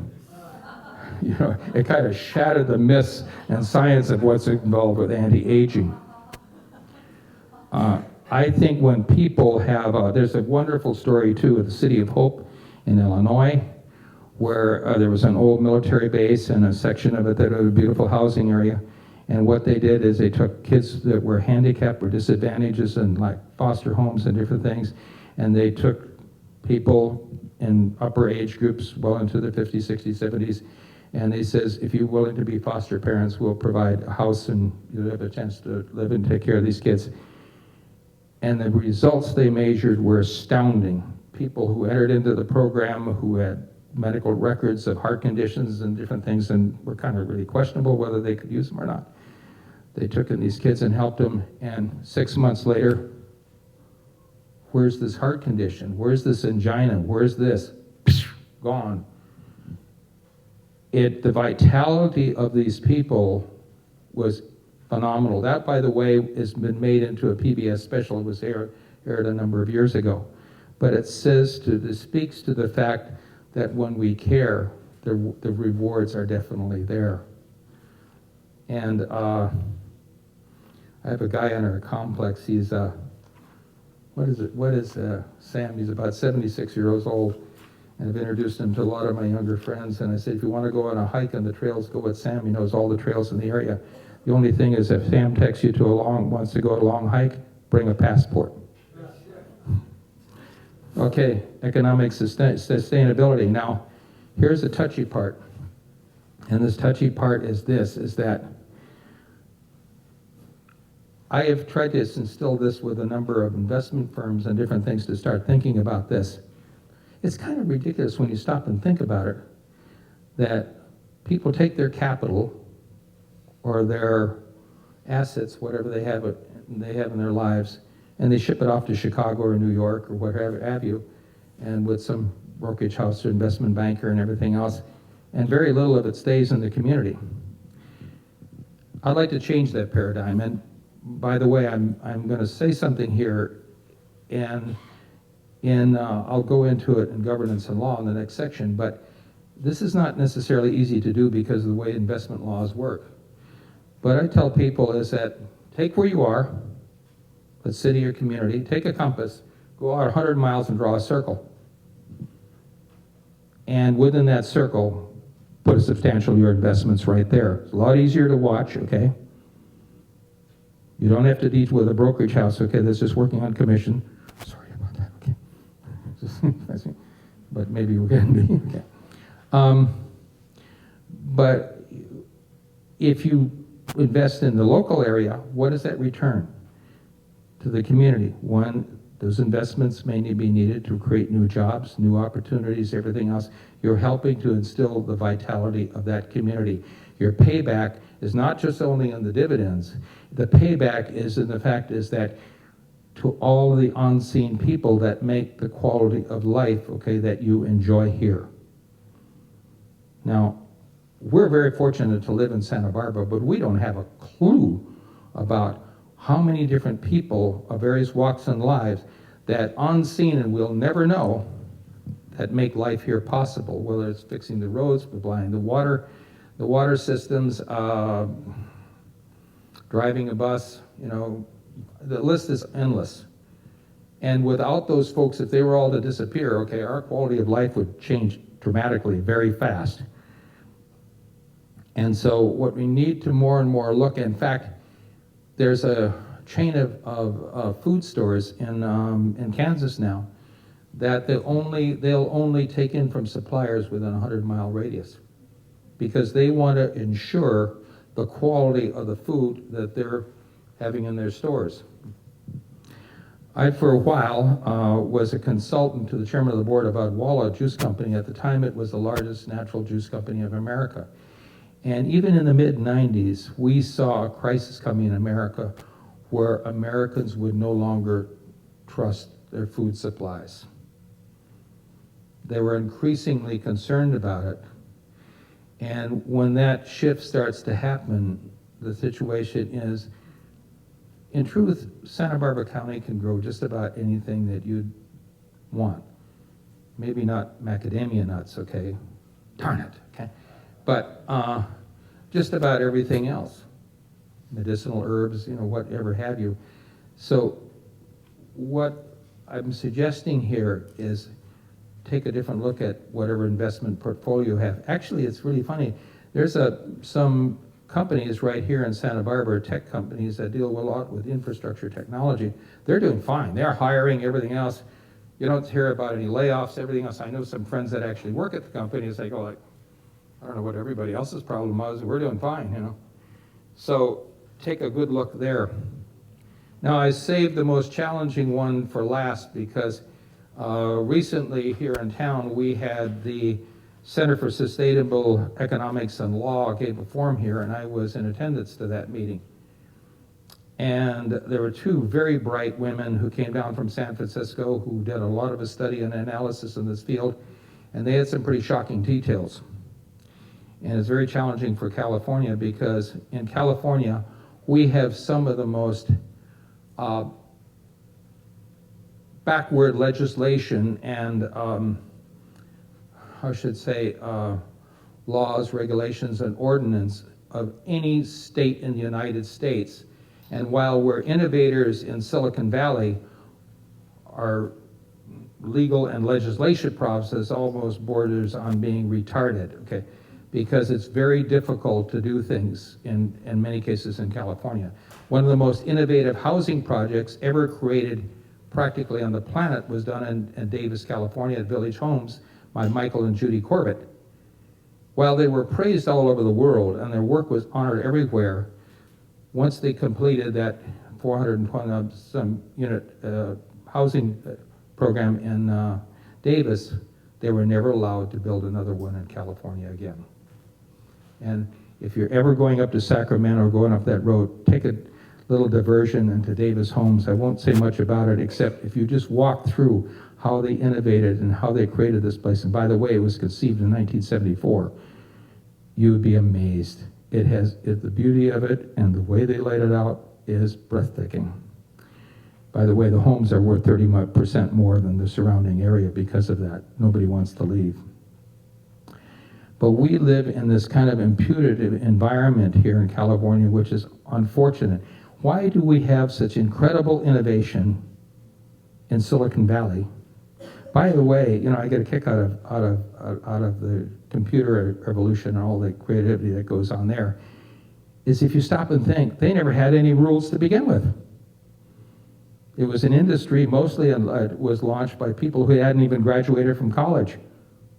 You know, it kind of shattered the myths and science of what's involved with anti-aging. I think when people have, there's a wonderful story too of the City of Hope in Illinois, where there was an old military base and a section of it that was a beautiful housing area. And what they did is they took kids that were handicapped or disadvantages in like foster homes and different things, and they took people in upper age groups, well into their 50s, 60s, 70s, and they says, if you're willing to be foster parents, we'll provide a house and you'll have a chance to live and take care of these kids. And the results they measured were astounding. People who entered into the program who had medical records of heart conditions and different things and were kind of really questionable whether they could use them or not. They took in these kids and helped them, and 6 months later, where's this heart condition? Where's this angina? Where's this? Gone. The vitality of these people was phenomenal. That, by the way, has been made into a PBS special. It was aired a number of years ago. But it speaks to the fact that when we care, the rewards are definitely there. And I have a guy in our complex. He's Sam? He's about 76 years old, and I've introduced him to a lot of my younger friends. And I said, if you want to go on a hike on the trails, go with Sam. He knows all the trails in the area. The only thing is, if Sam takes you wants to go on a long hike, bring a passport. Okay, economic sustainability. Now, here's the touchy part. And this touchy part is that I have tried to instill this with a number of investment firms and different things to start thinking about this. It's kind of ridiculous when you stop and think about it, that people take their capital or their assets, whatever they have in their lives, and they ship it off to Chicago or New York or whatever have you, and with some brokerage house or investment banker and everything else, and very little of it stays in the community. I'd like to change that paradigm, and by the way, I'm going to say something here, and I'll go into it in governance and law in the next section, but this is not necessarily easy to do because of the way investment laws work. But I tell people is that take where you are, the city or community, take a compass, go out 100 miles and draw a circle. And within that circle, put a substantial of your investments right there. It's a lot easier to watch, okay? You don't have to deal with a brokerage house, okay, that's just working on commission. Sorry about that, okay. But maybe we're going to be, okay. But if you invest in the local area, what does that return to the community? One, those investments may be needed to create new jobs, new opportunities, everything else. You're helping to instill the vitality of that community. Your payback is not just only on the dividends. The payback is in the fact is that to all the unseen people that make the quality of life, okay, that you enjoy here. Now, we're very fortunate to live in Santa Barbara, but we don't have a clue about how many different people of various walks and lives that unseen and we'll never know that make life here possible, whether it's fixing the roads, supplying the water systems, driving a bus, you know, the list is endless. And without those folks, if they were all to disappear, okay, our quality of life would change dramatically very fast. And so what we need to more and more look, in fact, there's a chain of food stores in Kansas now that they'll only take in from suppliers within a 100-mile radius because they want to ensure the quality of the food that they're having in their stores. I, for a while, was a consultant to the chairman of the board of Odwalla Juice Company. At the time, it was the largest natural juice company of America. And even in the mid-90s, we saw a crisis coming in America where Americans would no longer trust their food supplies. They were increasingly concerned about it. And when that shift starts to happen, the situation is, in truth, Santa Barbara County can grow just about anything that you'd want. Maybe not macadamia nuts, okay? Darn it, okay? But just about everything else. Medicinal herbs, you know, whatever have you. So what I'm suggesting here is take a different look at whatever investment portfolio you have. Actually, it's really funny. There's some companies right here in Santa Barbara, tech companies that deal a lot with infrastructure technology. They're doing fine. They're hiring, everything else. You don't hear about any layoffs, everything else. I know some friends that actually work at the companies. They go like, I don't know what everybody else's problem was. We're doing fine, you know. So take a good look there. Now, I saved the most challenging one for last because recently here in town we had the Center for Sustainable Economics and Law gave a forum here, and I was in attendance to that meeting. And there were two very bright women who came down from San Francisco who did a lot of a study and analysis in this field, and they had some pretty shocking details. And it's very challenging for California because in California, we have some of the most backward legislation and, I should say, laws, regulations, and ordinance of any state in the United States. And while we're innovators in Silicon Valley, our legal and legislation process almost borders on being retarded, okay? Because it's very difficult to do things in many cases in California. One of the most innovative housing projects ever created practically on the planet was done in Davis, California at Village Homes by Michael and Judy Corbett. While they were praised all over the world and their work was honored everywhere, once they completed that 420 some unit housing program in Davis, they were never allowed to build another one in California again. And if you're ever going up to Sacramento or going up that road, take a little diversion into Davis Homes. I won't say much about it, except if you just walk through how they innovated and how they created this place. And by the way, it was conceived in 1974. You would be amazed. The beauty of it and the way they laid it out is breathtaking. By the way, the homes are worth 30% more than the surrounding area because of that. Nobody wants to leave. But we live in this kind of imputative environment here in California, which is unfortunate. Why do we have such incredible innovation in Silicon Valley? By the way, I get a kick out of the computer revolution and all the creativity that goes on there, is if you stop and think, they never had any rules to begin with. It was an industry, mostly was launched by people who hadn't even graduated from college.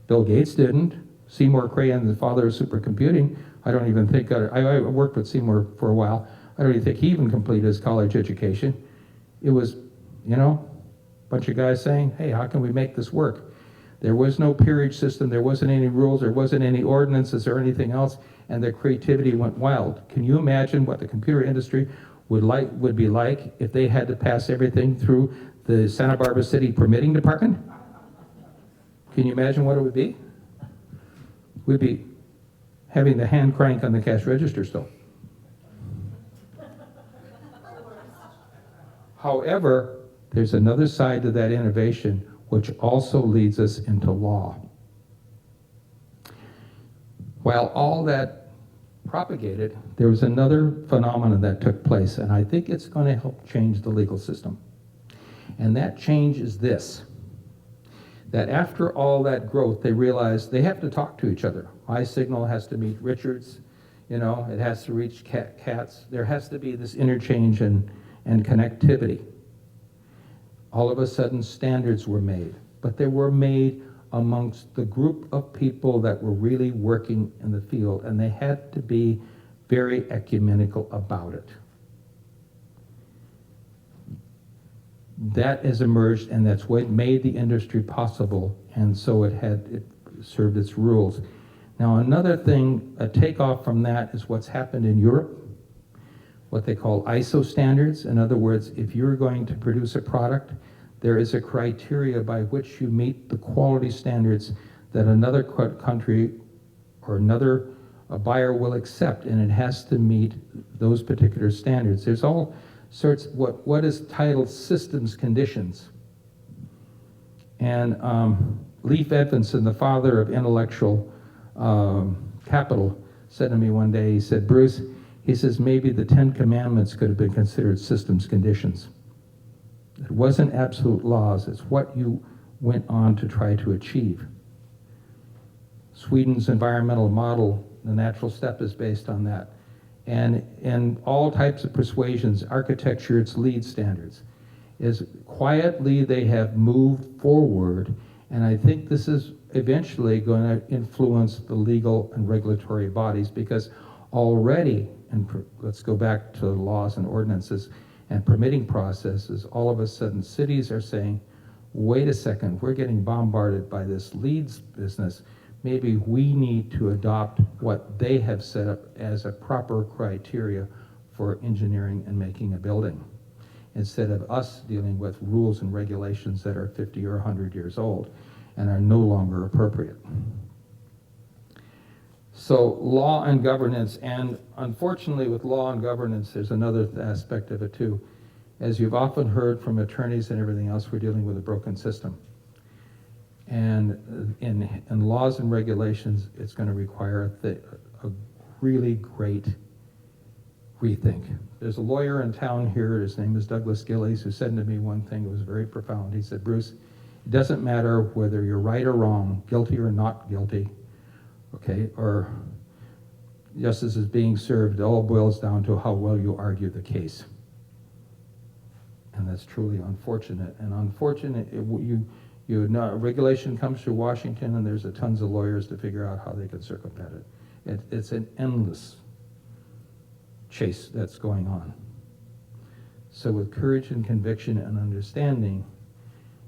Bill Gates didn't. Seymour Cray, the father of supercomputing, I don't even think, I worked with Seymour for a while, I don't even think he even completed his college education. It was, a bunch of guys saying, hey, how can we make this work? There was no peerage system, there wasn't any rules, there wasn't any ordinances or anything else, and their creativity went wild. Can you imagine what the computer industry would be like if they had to pass everything through the Santa Barbara City permitting department? Can you imagine what it would be? We'd be having the hand crank on the cash register still. However, there's another side to that innovation which also leads us into law. While all that propagated, there was another phenomenon that took place, and I think it's going to help change the legal system. And that change is this: that after all that growth, they realized they have to talk to each other. My signal has to meet Richard's, it has to reach Cat's. There has to be this interchange and connectivity. All of a sudden, standards were made, but they were made amongst the group of people that were really working in the field, and they had to be very ecumenical about it. That has emerged, and that's what made the industry possible, and so it served its rules. Now, another thing, a takeoff from that is what's happened in Europe, what they call ISO standards. In other words, if you're going to produce a product, there is a criteria by which you meet the quality standards that another country or another buyer will accept, and it has to meet those particular standards. There's all sorts, what is titled systems conditions. And Leif Edmondson, the father of intellectual capital, said to me one day, he said, Bruce, he says, maybe the 10 Commandments could have been considered systems conditions. It wasn't absolute laws, it's what you went on to try to achieve. Sweden's environmental model, the natural step, is based on that. And all types of persuasions, architecture, its lead standards, is quietly they have moved forward, and I think this is eventually going to influence the legal and regulatory bodies, because already, and let's go back to laws and ordinances and permitting processes, all of a sudden cities are saying, wait a second, we're getting bombarded by this leads business. Maybe we need to adopt what they have set up as a proper criteria for engineering and making a building, instead of us dealing with rules and regulations that are 50 or 100 years old and are no longer appropriate. So law and governance, and unfortunately with law and governance, there's another aspect of it too. As you've often heard from attorneys and everything else, we're dealing with a broken system. And in laws and regulations, it's going to require a really great rethink. There's a lawyer in town here, his name is Douglas Gillies, who said to me one thing that was very profound. He said, Bruce, it doesn't matter whether you're right or wrong, guilty or not guilty, okay, or justice is being served, it all boils down to how well you argue the case. And that's truly unfortunate. And unfortunate, regulation comes through Washington, and there's tons of lawyers to figure out how they can circumvent it. It's an endless chase that's going on. So with courage and conviction and understanding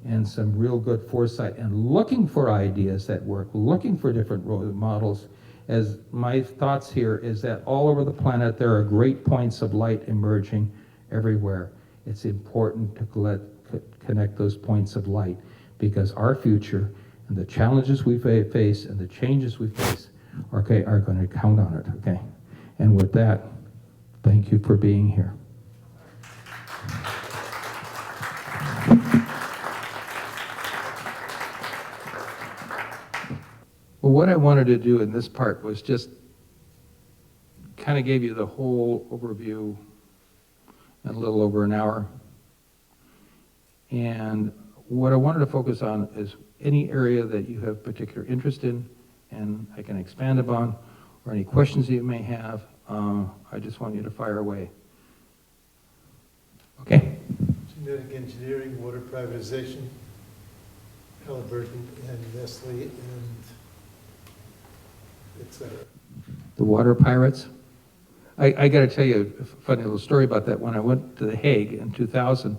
and some real good foresight and looking for ideas that work, looking for different role models, as my thoughts here is that all over the planet there are great points of light emerging everywhere. It's important to connect those points of light, because our future and the challenges we face and the changes we face are going to count on it, okay? And with that, thank you for being here. Well, what I wanted to do in this part was just kind of gave you the whole overview in a little over an hour. And what I wanted to focus on is any area that you have particular interest in and I can expand upon, or any questions that you may have. I just want you to fire away. Okay.
Genetic engineering, water privatization, Halliburton and Nestle and et cetera.
The water pirates. I got to tell you a funny little story about that. When I went to The Hague in 2000,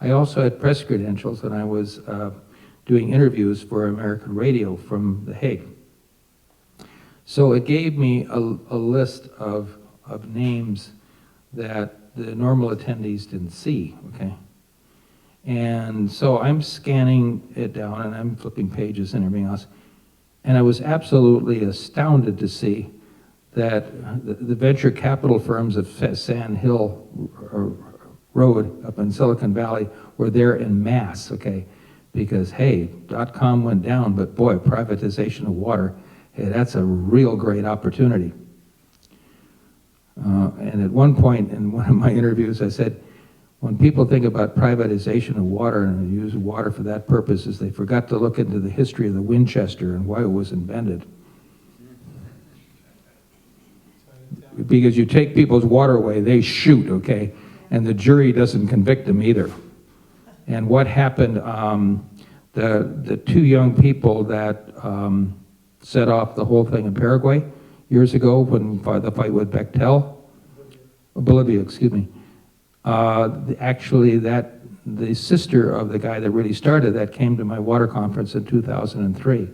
I also had press credentials, and I was doing interviews for American radio from The Hague. So it gave me a list of names that the normal attendees didn't see, okay? And so I'm scanning it down, and I'm flipping pages and everything else, and I was absolutely astounded to see that the venture capital firms of Sand Hill Road up in Silicon Valley were there en masse, okay? Because, hey, .com went down, but boy, privatization of water, hey, that's a real great opportunity. And at one point in one of my interviews, I said, when people think about privatization of water and use water for that purpose, is they forgot to look into the history of the Winchester and why it was invented. Because you take people's water away, they shoot, okay? And the jury doesn't convict them either. And what happened, the two young people that set off the whole thing in Paraguay years ago when the fight with Bechtel, Bolivia, excuse me. Actually, the sister of the guy that really started that came to my water conference in 2003.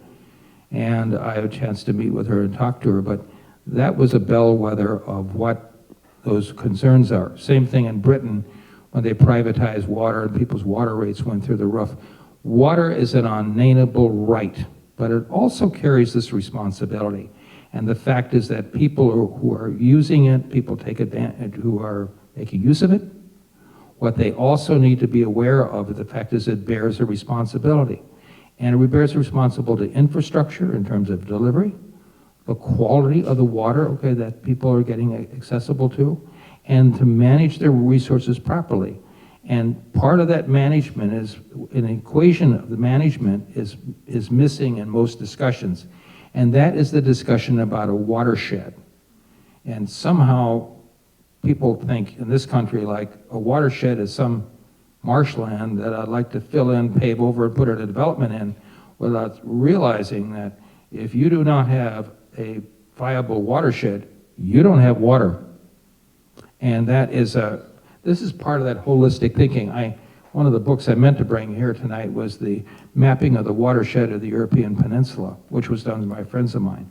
And I had a chance to meet with her and talk to her, but that was a bellwether of what those concerns are. Same thing in Britain when they privatized water and people's water rates went through the roof. Water is an unalienable right, but it also carries this responsibility. And the fact is that people who are using it, people take advantage, who are making use of it, what they also need to be aware of, the fact is it bears a responsibility. And it bears a responsibility to infrastructure in terms of delivery, the quality of the water, okay, that people are getting accessible to, and to manage their resources properly. And part of that management is, an equation of the management is missing in most discussions. And that is the discussion about a watershed. And somehow people think in this country like a watershed is some marshland that I'd like to fill in, pave over, and put a development in, without realizing that if you do not have a viable watershed, you don't have water. And that is this is part of that holistic thinking. One of the books I meant to bring here tonight was the mapping of the watershed of the European Peninsula, which was done by friends of mine.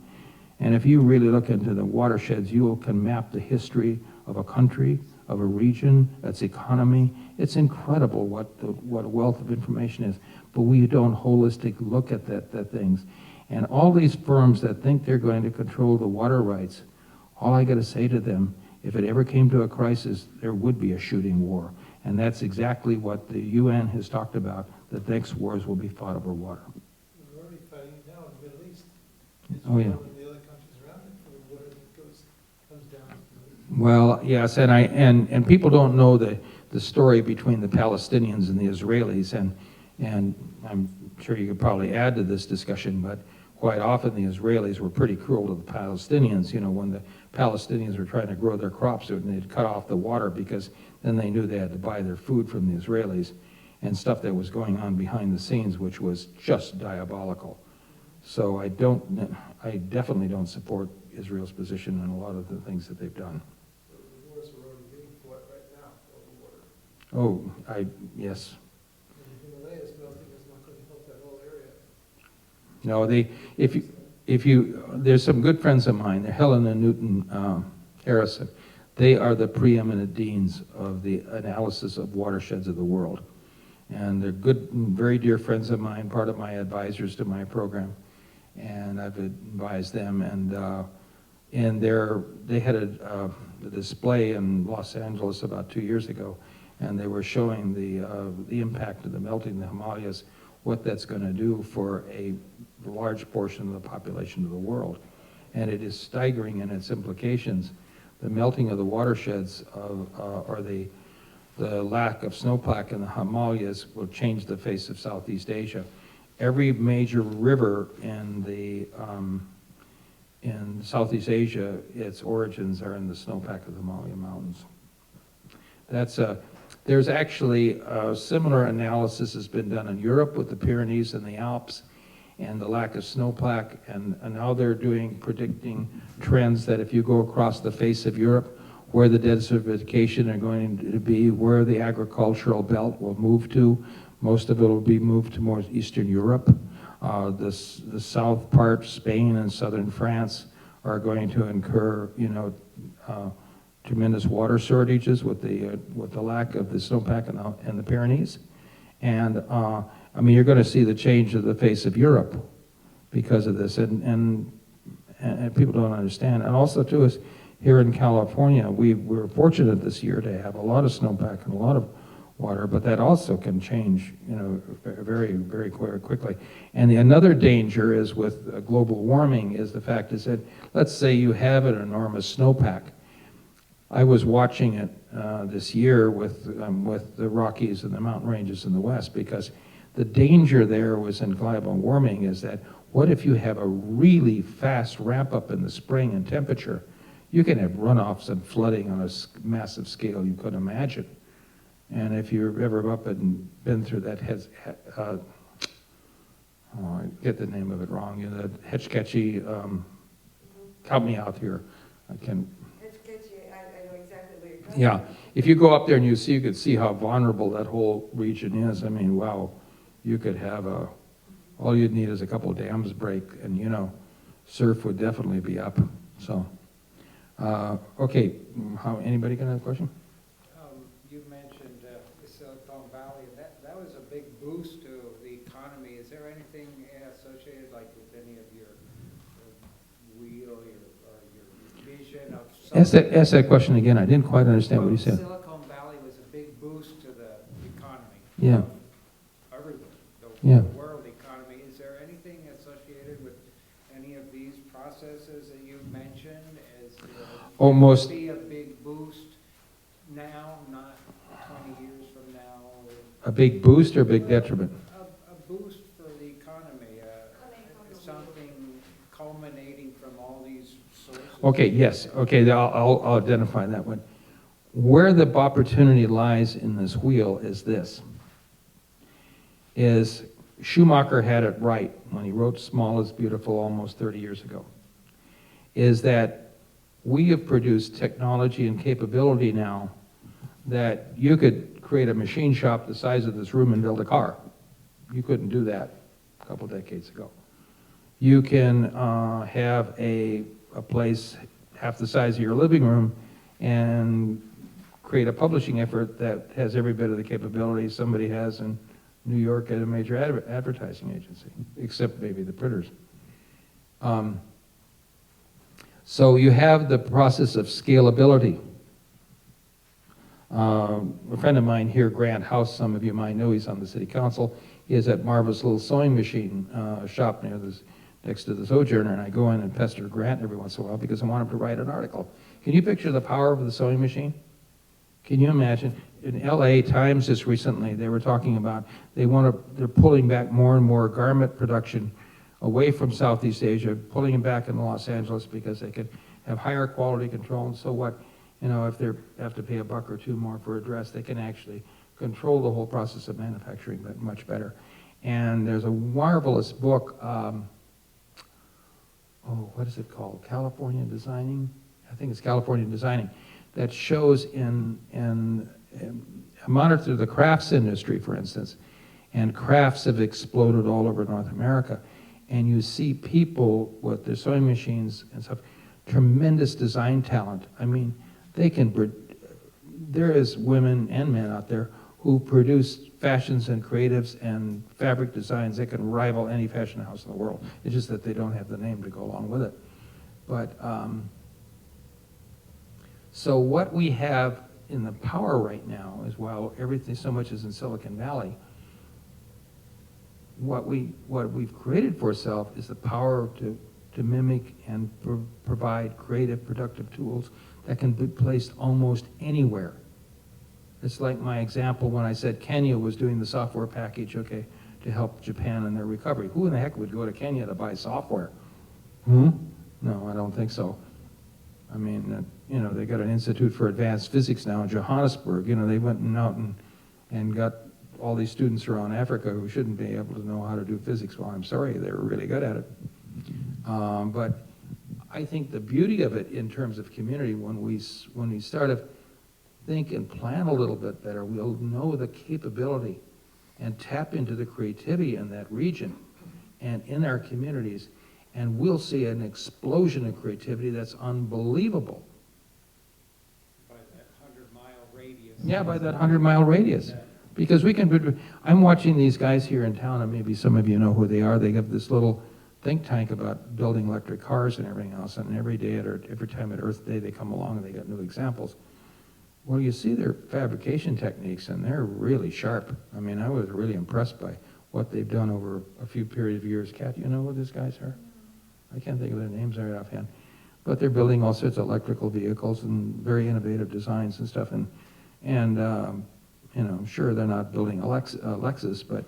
And if you really look into the watersheds, you can map the history of a country, of a region, its economy. It's incredible what a wealth of information is. But we don't holistically look at that things. And all these firms that think they're going to control the water rights, all I got to say to them, if it ever came to a crisis, there would be a shooting war. And that's exactly what the UN has talked about, that the next wars will be fought over water.
We're already fighting now in the Middle East.
Oh, yeah.
And the other countries around it for the water that comes down.
Well, yes, and people don't know the story between the Palestinians and the Israelis, and I'm sure you could probably add to this discussion, but quite often the Israelis were pretty cruel to the Palestinians. You know, when the Palestinians were trying to grow their crops, they'd cut off the water because then they knew they had to buy their food from the Israelis, and stuff that was going on behind the scenes, which was just diabolical. So I definitely don't support Israel's position in a lot of the things that they've done.
So the wars are already being fought right now over water.
Oh, yes.
And the Himalayas melting is not going to help that whole area.
No, there's some good friends of mine, they're Helen and Newton Harrison. They are the preeminent deans of the analysis of watersheds of the world. And they're good, very dear friends of mine, part of my advisors to my program. And I've advised them, and they had a display in Los Angeles about 2 years ago, and they were showing the impact of the melting of the Himalayas, what that's going to do for a large portion of the population of the world. And it is staggering in its implications. The melting of the watersheds or the lack of snowpack in the Himalayas will change the face of Southeast Asia. Every major river in Southeast Asia, its origins are in the snowpack of the Himalayan mountains. There's actually a similar analysis has been done in Europe with the Pyrenees and the Alps and the lack of snowpack, and now they're predicting trends that if you go across the face of Europe, where the desertification are going to be, where the agricultural belt will move to, most of it will be moved to more Eastern Europe. The south part, Spain and southern France, are going to incur, tremendous water shortages with the lack of the snowpack in the Pyrenees. And you're going to see the change of the face of Europe because of this, and people don't understand. And also too is here in California, we were fortunate this year to have a lot of snowpack and a lot of water, but that also can change, very, very quickly. And another danger is with global warming is the fact is that, let's say you have an enormous snowpack. I was watching it this year with the Rockies and the mountain ranges in the West, because the danger there was in global warming is that what if you have a really fast ramp up in the spring in temperature? You can have runoffs and flooding on a massive scale you couldn't imagine. And if you're ever up and been through that, I get the name of it wrong, the Hetch-Ketchy, help me out here. I know exactly where you're going. Yeah, if you go up there and you could see how vulnerable that whole region is. I mean, wow, you could have all you'd need is a couple of dams break, and surf would definitely be up. So, okay, anybody got another question?
You mentioned the Silicon Valley. That was a big boost to the economy. Is there anything associated, like with any of your wheel or your vision of?
Ask that question again. I didn't quite understand what you said.
Silicon Valley was a big boost to the economy.
Yeah.
Everywhere.
Yeah.
The world economy. Is there anything associated with any of these processes that you mentioned?
Almost.
Be a big boost now, not 20 years from now.
A big boost or a big detriment?
A boost for the economy, something culminating from all these sources.
Okay, yes. Okay, I'll identify that one. Where the opportunity lies in this wheel is this. Schumacher had it right when he wrote Small is Beautiful almost 30 years ago. Is that we have produced technology and capability now that you could create a machine shop the size of this room and build a car. You couldn't do that a couple decades ago. You can have a place half the size of your living room and create a publishing effort that has every bit of the capability somebody has in New York at a major advertising agency, except maybe the printers. So you have the process of scalability. A friend of mine here, Grant House, some of you might know, he's on the city council. He has that marvelous little sewing machine shop next to the Sojourner, and I go in and pester Grant every once in a while because I want him to write an article. Can you picture the power of the sewing machine? Can you imagine? In LA Times just recently, they were talking about they're pulling back more and more garment production away from Southeast Asia, pulling it back in Los Angeles because they could have higher quality control. And so what, if they have to pay $1 or $2 more for a dress, they can actually control the whole process of manufacturing but much better. And there's a marvelous book, what is it called? California Designing? I think it's California Designing, that shows monitor the crafts industry, for instance, and crafts have exploded all over North America. and you see people with their sewing machines and stuff, tremendous design talent. I mean, there is women and men out there who produce fashions and creatives and fabric designs that can rival any fashion house in the world. It's just that they don't have the name to go along with it. But, so what we have in the power right now is, while everything so much is in Silicon Valley, what we've created for ourselves is the power to mimic and provide creative, productive tools that can be placed almost anywhere. It's like my example when I said Kenya was doing the software package, okay, to help Japan in their recovery. Who in the heck would go to Kenya to buy software? No, I don't think so. I mean, you know, they got an Institute for Advanced Physics now in Johannesburg. You know, they went out and got all these students around Africa who shouldn't be able to know how to do physics. Well, I'm sorry, they were really good at it. But I think the beauty of it in terms of community, when we start to think and plan a little bit better, we'll know the capability and tap into the creativity in that region and in our communities, and we'll see an explosion of creativity that's unbelievable.
By that 100-mile radius.
Yeah, by that 100-mile radius. Because we can, I'm watching these guys here in town, and maybe some of you know who they are. They have this little think tank about building electric cars and everything else, and every time at Earth Day they come along and they got new examples. Well, you see their fabrication techniques, and they're really sharp. I mean, I was really impressed by what they've done over a few period of years. Kat, you know who these guys are? I can't think of their names right offhand. But they're building all sorts of electrical vehicles and very innovative designs and stuff. And you know, I'm sure they're not building Lexus, but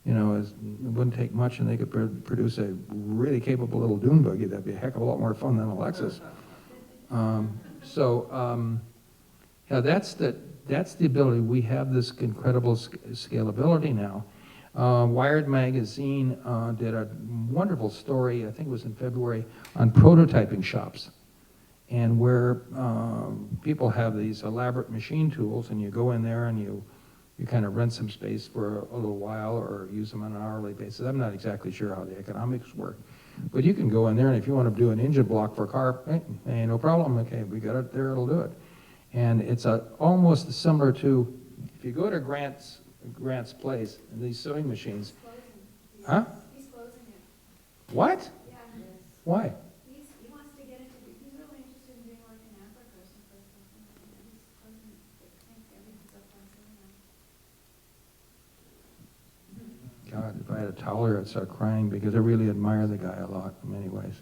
you know, it wouldn't take much, and they could produce a really capable little dune buggy. That'd be a heck of a lot more fun than a Lexus. Yeah, that's the ability. We have this incredible scalability now. Wired Magazine did a wonderful story, I think it was in February, on prototyping shops, and where people have these elaborate machine tools, and you go in there and you kind of rent some space for a little while or use them on an hourly basis. I'm not exactly sure how the economics work, but you can go in there, and if you want to do an engine block for a car, hey, no problem. Okay, we got it there, it'll do it. And it's almost similar to, if you go to Grant's place, and these sewing machines.
He's
Huh?
He's closing it.
What?
Yeah.
Why?
He wants to get into, he's really interested in doing work in Africa or someplace like that. And he's closing it. I think everything's up on sale now.
God, if I had a toddler, I'd start crying because I really admire the guy a lot in many ways.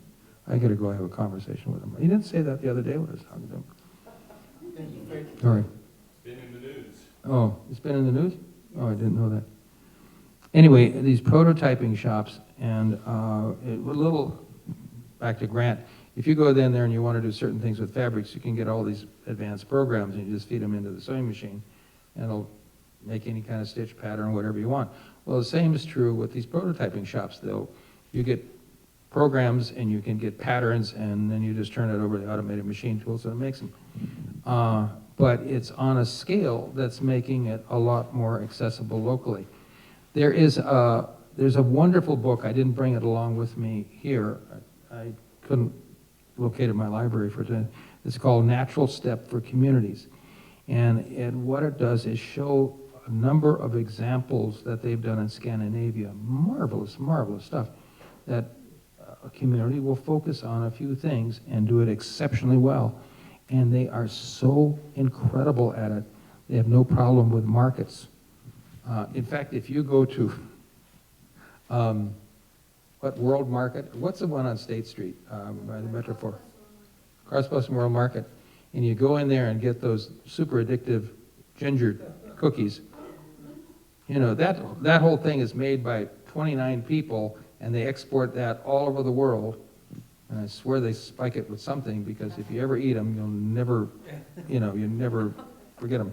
I gotta go have a conversation with him. He didn't say that the other day when I was talking to him. Sorry.
It's been in the news.
Oh, it's been in the news? Oh, I didn't know that. Anyway, these prototyping shops, and a little, back to Grant, if you go in there and you want to do certain things with fabrics, you can get all these advanced programs, and you just feed them into the sewing machine, and it'll make any kind of stitch pattern, whatever you want. Well, the same is true with these prototyping shops, though. You get programs, and you can get patterns, and then you just turn it over to the automated machine tools, and it makes them. But it's on a scale that's making it a lot more accessible locally. There's a wonderful book. I didn't bring it along with me here. I couldn't locate it in my library for today. It's called Natural Step for Communities. And what it does is show a number of examples that they've done in Scandinavia. Marvelous, marvelous stuff. That a community will focus on a few things and do it exceptionally well. And they are so incredible at it. They have no problem with markets. In fact, if you go to, World Market? What's the one on State Street by the Metro 4? Karpeles World Market. And you go in there and get those super addictive ginger cookies. You know, that whole thing is made by 29 people, and they export that all over the world. And I swear they spike it with something, because if you ever eat them, you'll never, you never forget them.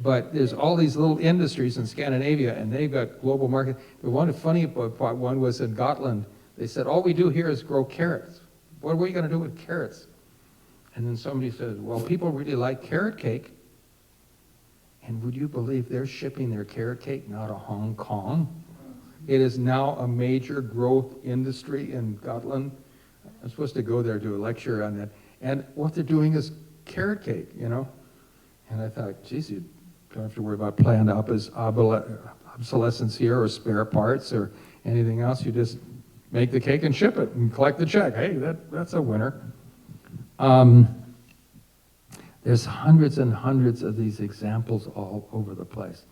But there's all these little industries in Scandinavia, and they've got global market. The one funny one was in Gotland. They said, all we do here is grow carrots. What are we going to do with carrots? And then somebody says, well, people really like carrot cake. And would you believe they're shipping their carrot cake now to Hong Kong? It is now a major growth industry in Gotland. I'm supposed to go there, do a lecture on that. And what they're doing is carrot cake, you know? And I thought, geez, you don't have to worry about planned obsolescence here or spare parts or anything else. You just make the cake and ship it and collect the check. Hey, that's a winner. There's hundreds and hundreds of these examples all over the place.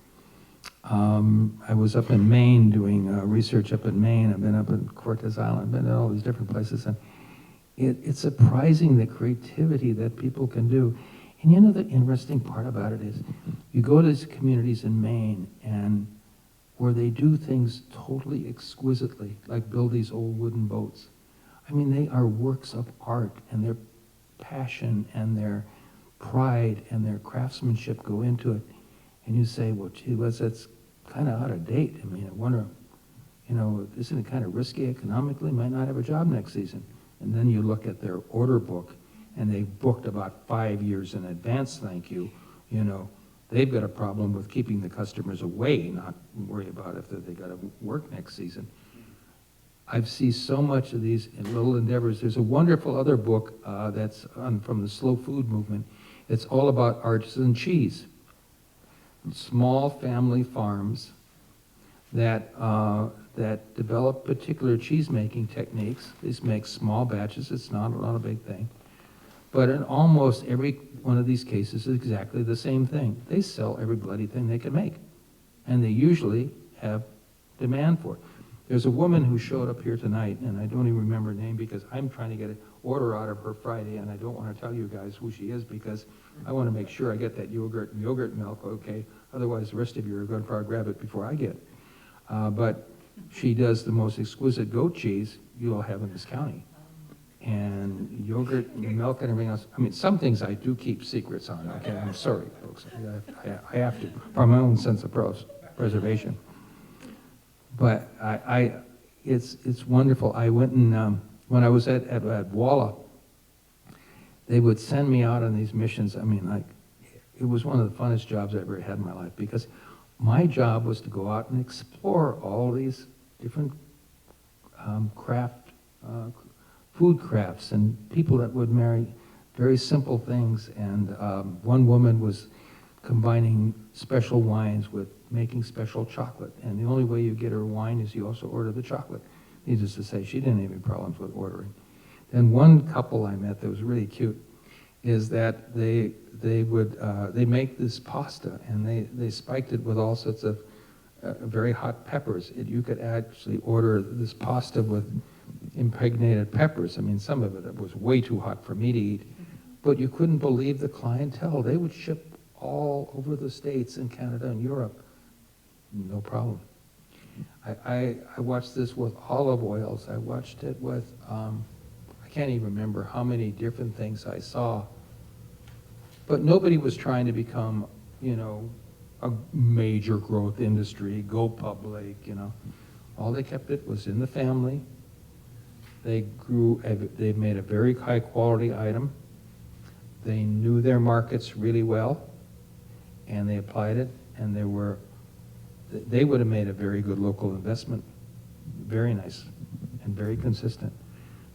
I was up in Maine doing research up in Maine. I've been up in Cortes Island. I've been to all these different places. And it's surprising the creativity that people can do. And you know the interesting part about it is you go to these communities in Maine and where they do things totally exquisitely, like build these old wooden boats. I mean, they are works of art, and their passion and their pride and their craftsmanship go into it. And you say, well, gee, that's kind of out of date. I mean, I wonder, you know, isn't it kind of risky economically? Might not have a job next season. And then you look at their order book, and they've booked about 5 years in advance, thank you. You know, they've got a problem with keeping the customers away, not worry about if they got to work next season. I've seen so much of these little endeavors. There's a wonderful other book that's from the slow food movement. It's all about artisan cheese. Small family farms that develop particular cheese-making techniques. These make small batches. It's not a big thing. But in almost every one of these cases is exactly the same thing. They sell every bloody thing they can make. And they usually have demand for it. There's a woman who showed up here tonight, and I don't even remember her name because I'm trying to get an order out of her Friday, and I don't want to tell you guys who she is because I want to make sure I get that yogurt and yogurt milk, okay? Otherwise, the rest of you are going to probably grab it before I get it. But she does the most exquisite goat cheese you'll have in this county. And yogurt and milk and everything else. I mean, some things I do keep secrets on, okay? I'm sorry, folks. I have to, for my own sense of preservation. But it's wonderful. I went and, when I was at Walla, they would send me out on these missions. I mean, like, it was one of the funnest jobs I ever had in my life because my job was to go out and explore all these different food crafts and people that would marry very simple things. And one woman was combining special wines with making special chocolate. And the only way you get her wine is you also order the chocolate. Needless to say, she didn't have any problems with ordering. Then one couple I met that was really cute is that they make this pasta and they spiked it with all sorts of very hot peppers. You could actually order this pasta with impregnated peppers. I mean, some of it was way too hot for me to eat, but you couldn't believe the clientele. They would ship all over the States and Canada and Europe, no problem. I watched this with olive oils. I watched it with, I can't even remember how many different things I saw. But nobody was trying to become, you know, a major growth industry, go public, you know. All they kept it was in the family. They made a very high quality item. They knew their markets really well, and they applied it, and they would have made a very good local investment. Very nice and very consistent.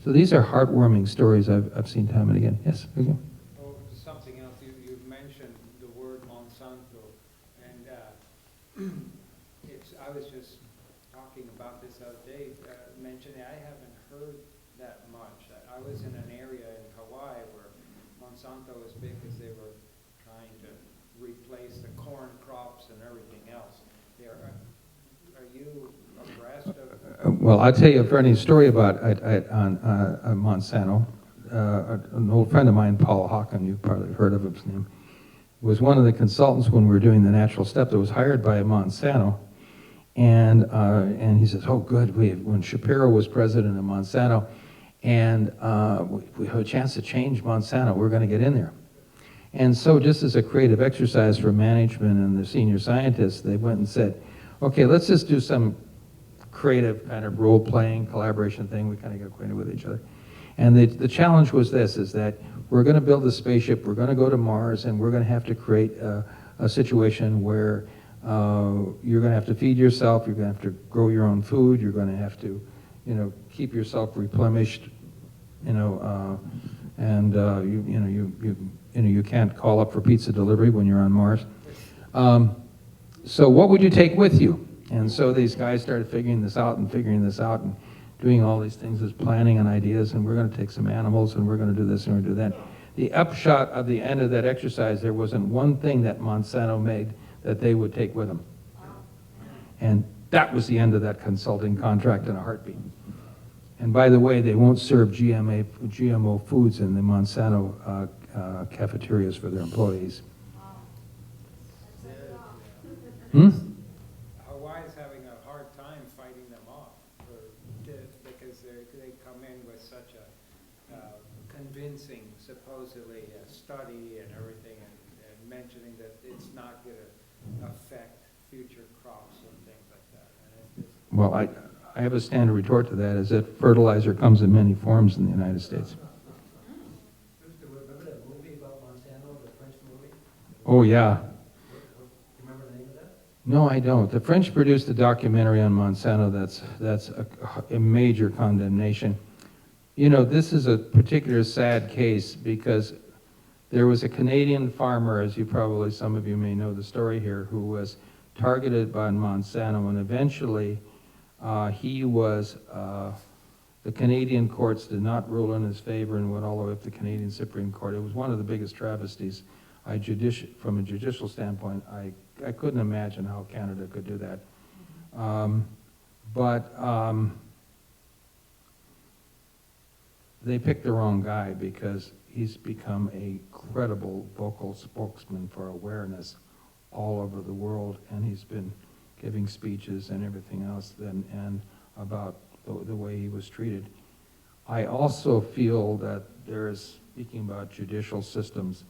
So these are heartwarming stories I've seen time and again. Yes, again.
Oh, something else. You mentioned the word Monsanto, and I was just talking about this the other day, mentioning I haven't heard that much. I was in an area in Hawaii where Monsanto was big because they were trying to replace the corn crops and everything else. Are you abreast of?
Well, I'll tell you a funny story about Monsanto. An old friend of mine, Paul Hawken, you've probably heard of his name, was one of the consultants when we were doing the natural step that was hired by Monsanto. And he says, oh, good, when Shapiro was president of Monsanto, and we have a chance to change Monsanto, we're going to get in there. And so just as a creative exercise for management and the senior scientists, they went and said, okay, let's just do some creative kind of role-playing collaboration thing. We kind of got acquainted with each other. And the challenge was this, is that we're going to build a spaceship, we're going to go to Mars, and we're going to have to create a situation where
You're going to have to feed yourself. You're going to have to grow your own food. You're going to have to, keep yourself replenished. You can't call up for pizza delivery when you're on Mars. So what would you take with you? And so these guys started figuring this out and doing all these things as planning and ideas, and we're going to take some animals, and we're going to do this, and we're going to do that. The upshot of the end of that exercise, there wasn't one thing that Monsanto made that they would take with them. And that was the end of that consulting contract in a heartbeat. And by the way, they won't serve GMO foods in the Monsanto cafeterias for their employees. Hmm?
Hawaii's having a hard time fighting them off because they come in with such a convincing, supposedly, study and everything, and mentioning that it's not going to affect future crops and things like that. And it's just,
Well, I have a standard retort to that, is that fertilizer comes in many forms in the United States.
Remember that movie about Monsanto, the French movie?
Oh, yeah.
Do you remember the name of that?
No, I don't. The French produced a documentary on Monsanto that's a major condemnation. This is a particular sad case because there was a Canadian farmer, as some of you may know the story here, who was targeted by Monsanto, and eventually the Canadian courts did not rule in his favor and went all the way up to the Canadian Supreme Court. It was one of the biggest travesties. From a judicial standpoint, I couldn't imagine how Canada could do that. They picked the wrong guy because he's become a credible vocal spokesman for awareness all over the world, and he's been giving speeches and everything else and about the way he was treated. I also feel that speaking about judicial systems,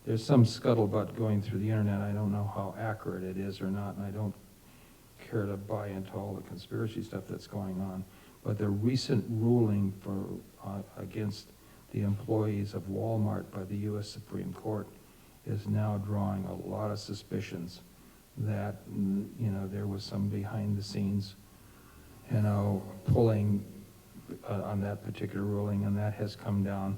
there's some scuttlebutt going through the internet. I don't know how accurate it is or not, and I don't care to buy into all the conspiracy stuff that's going on. But the recent ruling against the employees of Walmart by the U.S. Supreme Court is now drawing a lot of suspicions that there was some behind the scenes pulling on that particular ruling, and that has come down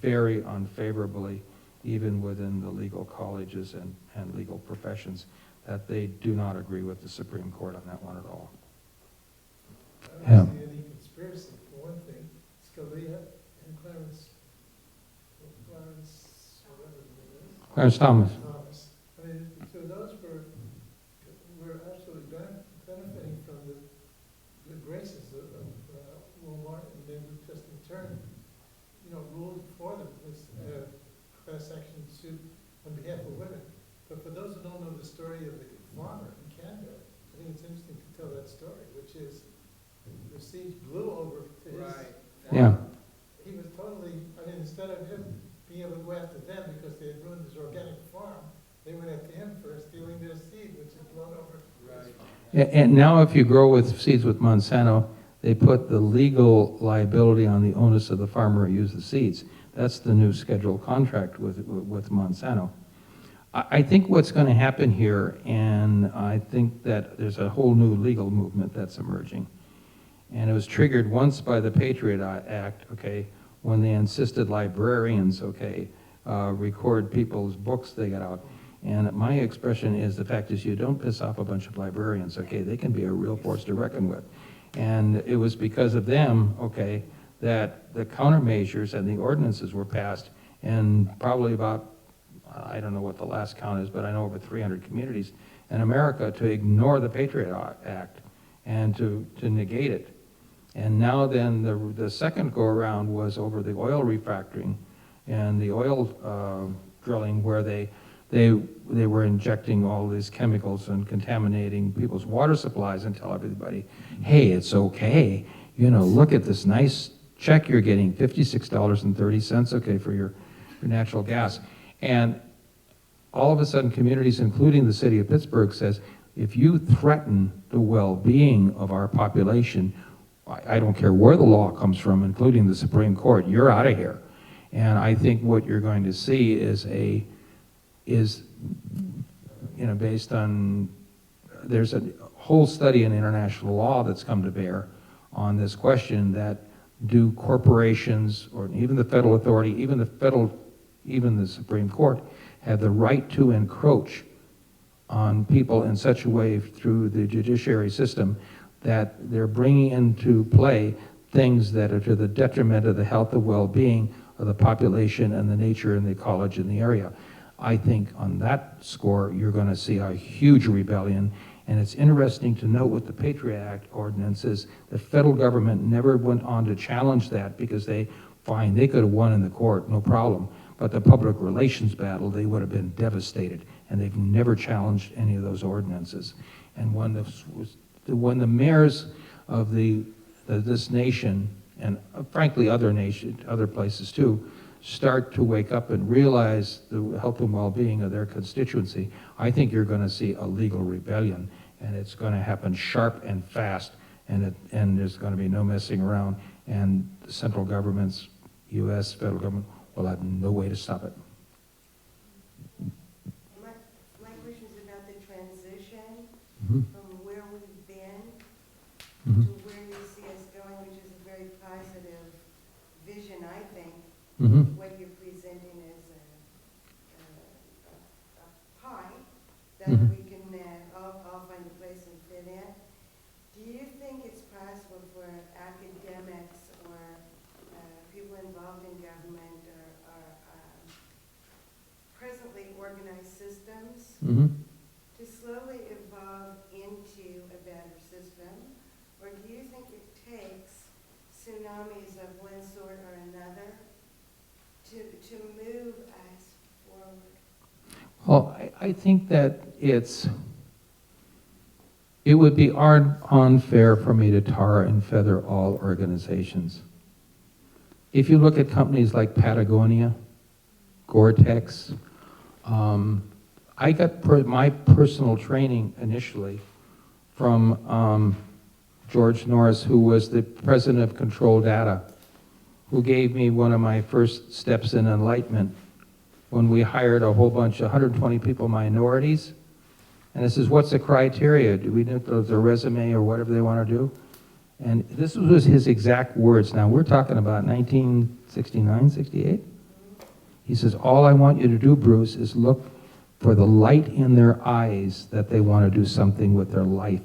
very unfavorably even within the legal colleges and legal professions, that they do not agree with the Supreme Court on that one at all.
I don't see any conspiracy, for one thing. Scalia and Clarence, whatever his name is.
Clarence Thomas.
Thomas. I mean, so those were absolutely benefiting from the good graces of Walmart, and they would just in turn, ruled for them with class action suit on behalf of women. But for those who don't know the story of the farmer in Canada, I think it's interesting to tell that story, which is the siege blew over to his
right.
Yeah.
He was totally, instead of him being able to go after them because they had ruined his organic farm, they went after him for stealing their seed, which had blown over his farm.
And now if you grow with seeds with Monsanto, they put the legal liability on the onus of the farmer who used the seeds. That's the new scheduled contract with Monsanto. I think what's going to happen here, and I think that there's a whole new legal movement that's emerging, and it was triggered once by the Patriot Act, when they insisted librarians, record people's books they get out. And my expression is, the fact is, you don't piss off a bunch of librarians, they can be a real force to reckon with. And it was because of them, that the countermeasures and the ordinances were passed, and probably about, I don't know what the last count is, but I know over 300 communities in America to ignore the Patriot Act and to negate it. And now then the second go around was over the oil refractoring and the oil drilling, where they were injecting all these chemicals and contaminating people's water supplies, and tell everybody, hey, it's okay, look at this nice check you're getting, $56.30, for your natural gas. And all of a sudden, communities, including the city of Pittsburgh, says, if you threaten the well-being of our population, I don't care where the law comes from, including the Supreme Court, you're out of here. And I think what you're going to see is based on there's a whole study in international law that's come to bear on this question that do corporations or even the federal authority, even the Supreme Court have the right to encroach on people in such a way through the judiciary system that they're bringing into play things that are to the detriment of the health and well-being of the population and the nature and the ecology in the area. I think on that score, you're going to see a huge rebellion. And it's interesting to note with the Patriot Act ordinances, the federal government never went on to challenge that because they could have won in the court, no problem. But the public relations battle, they would have been devastated. And they've never challenged any of those ordinances. And when the mayors of this nation, and frankly other places too, start to wake up and realize the health and well-being of their constituency, I think you're going to see a legal rebellion, and it's going to happen sharp and fast, and there's going to be no messing around, and the central government's, U.S. federal government, will have no way to stop it.
My question is about the transition
Mhm.
from where we've been
Mhm.
to where you see us going, which is a very positive vision, I think.
Mhm.
What you're presenting is a pie that
Mhm.
we can all find a place and fit in. Do you think it's possible for academics or people involved in government or presently organized systems
Mhm.
to slowly evolve into a better system? Or do you think it takes tsunamis of one sort or another to move us forward?
Well, I think that it would be unfair for me to tar and feather all organizations. If you look at companies like Patagonia, Gore-Tex, I got my personal training initially from George Norris, who was the president of Control Data, who gave me one of my first steps in enlightenment when we hired a whole bunch, 120 people, minorities. And this is, what's the criteria? Do we know their resume or whatever they want to do? And this was his exact words. Now, we're talking about 1969, 68. He says, all I want you to do, Bruce, is look for the light in their eyes that they want to do something with their life.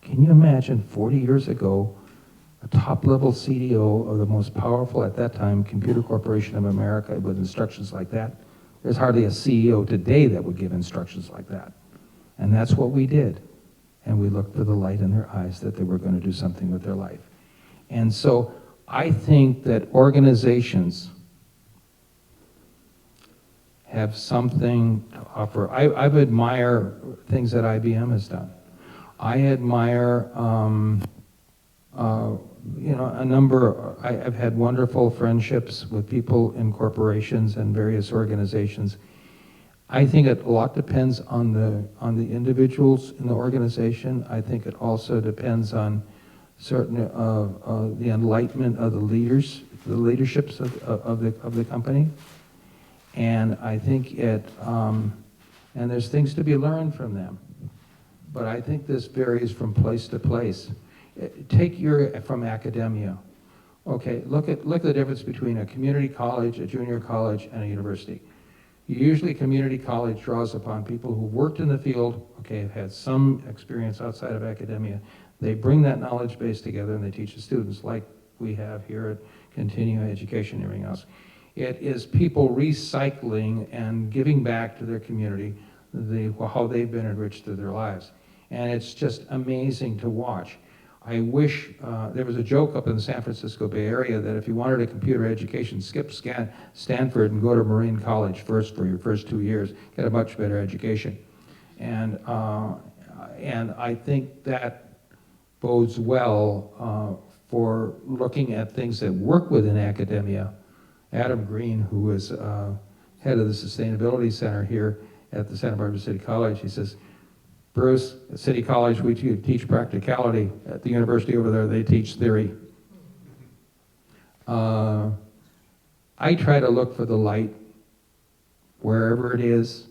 Can you imagine 40 years ago, a top-level CDO of the most powerful, at that time, Computer Corporation of America with instructions like that? There's hardly a CEO today that would give instructions like that. And that's what we did. And we looked for the light in their eyes that they were going to do something with their life. And so I think that organizations have something to offer. I admire things that IBM has done. I admire, I've had wonderful friendships with people in corporations and various organizations. I think a lot depends on the individuals in the organization. I think it also depends on certain the enlightenment of the leaders, the leaderships of the company. And I think and there's things to be learned from them. But I think this varies from place to place. Take from academia. Okay, look at the difference between a community college, a junior college, and a university. Usually community college draws upon people who worked in the field, okay, have had some experience outside of academia. They bring that knowledge base together and they teach the students, like we have here at continuing education and everything else. It is people recycling and giving back to their community how they've been enriched through their lives. And it's just amazing to watch. I wish, there was a joke up in the San Francisco Bay Area that if you wanted a computer education, skip Stanford and go to Marine College first for your first 2 years, get a much better education. And I think that bodes well for looking at things that work within academia. Adam Green, who was head of the Sustainability Center here at the Santa Barbara City College, he says, Bruce, at City College, we teach practicality. At the university over there, they teach theory. I try to look for the light wherever it is.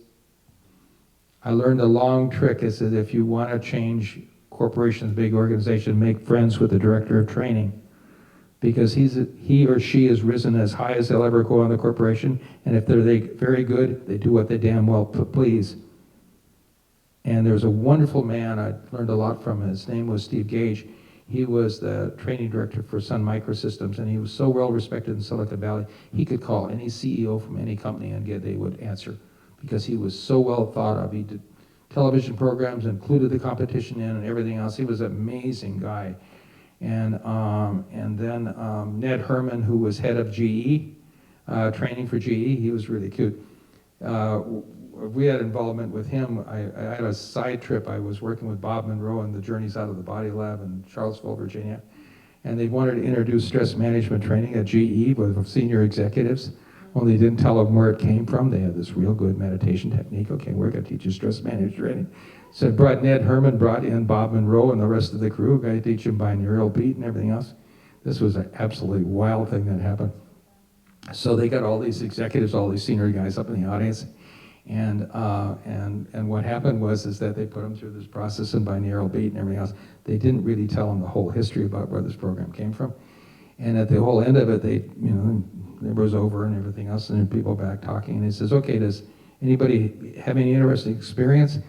I learned a long trick. Is that if you want to change corporations, big organization, make friends with the director of training, because he or she has risen as high as they'll ever go on the corporation, and if they're very good, they do what they damn well please. And there's a wonderful man I learned a lot from. His name was Steve Gage. He was the training director for Sun Microsystems, and he was so well respected in Silicon Valley. He could call any CEO from any company and they would answer, because he was so well thought of. He did television programs, included the competition in and everything else. He was an amazing guy. And then Ned Herman, who was head of GE, training for GE, he was really cute. We had involvement with him. I had a side trip. I was working with Bob Monroe in the Journeys Out of the Body Lab in Charlottesville, Virginia. And they wanted to introduce stress management training at GE with senior executives. Only didn't tell them where it came from. They had this real good meditation technique. Okay, we're going to teach you stress management training. So Ned Herman brought in Bob Monroe and the rest of the crew. Going to teach him binaural beat and everything else. This was an absolutely wild thing that happened. So they got all these executives, all these senior guys up in the audience. And what happened was that they put them through this process in binaural beat and everything else. They didn't really tell them the whole history about where this program came from. And at the whole end of it, it was over and everything else, and then people back talking. And he says, okay, does anybody have any interesting experience?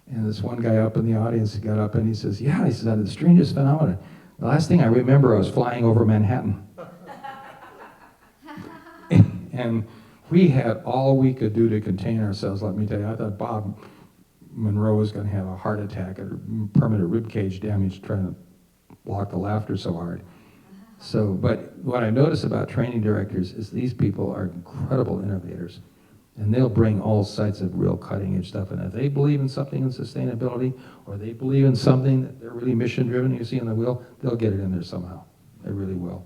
And this one guy up in the audience got up and he says, yeah, he says, I had the strangest phenomenon. The last thing I remember, I was flying over Manhattan. And we had all we could do to contain ourselves, let me tell you. I thought Bob Monroe was going to have a heart attack or permanent rib cage damage trying to block the laughter so hard. So, but what I notice about training directors is these people are incredible innovators. And they'll bring all sides of real cutting-edge stuff. And if they believe in something in sustainability, or they believe in something that they're really mission-driven, you see on the wheel, they'll get it in there somehow. They really will.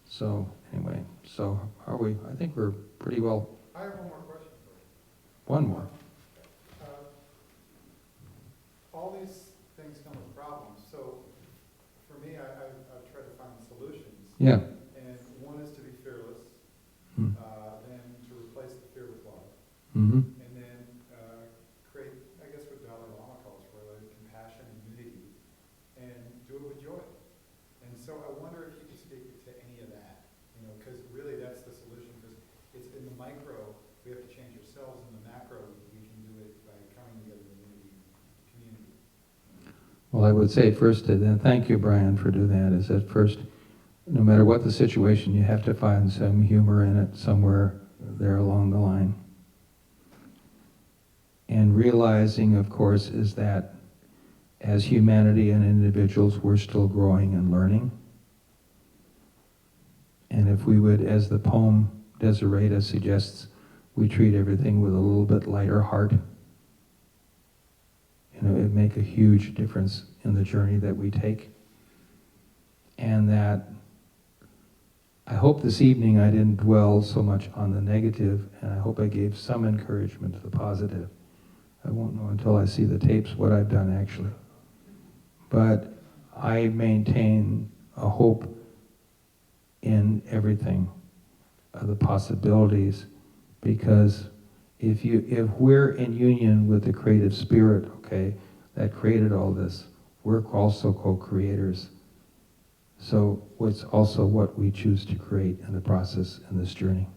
So, anyway, so are we? I think we're pretty well.
I have one more question for you.
One more.
All these things come with problems. So, for me, I've tried to find solutions.
Yeah.
And one is to be fearless.
Mm.
Then to replace the fear with love.
Mm-hmm.
And then create, I guess what Dalai Lama calls for compassion and unity. And do it with joy. And so I wonder if you could speak to any of that. Because really that's the solution. Because it's in the micro, we have to change ourselves. In the macro, we can do it by coming together in community.
Well, I would say first, and then thank you, Brian, for doing that, is that first, no matter what the situation, you have to find some humor in it somewhere there along the line. And realizing, of course, is that as humanity and individuals, we're still growing and learning. And if we would, as the poem Desiree suggests, we treat everything with a little bit lighter heart, it'd make a huge difference in the journey that we take. And that I hope this evening I didn't dwell so much on the negative, and I hope I gave some encouragement to the positive. I won't know until I see the tapes what I've done actually. But I maintain a hope in everything, the possibilities, because if we're in union with the creative spirit, okay, that created all this, we're also co-creators. So it's also what we choose to create in the process in this journey.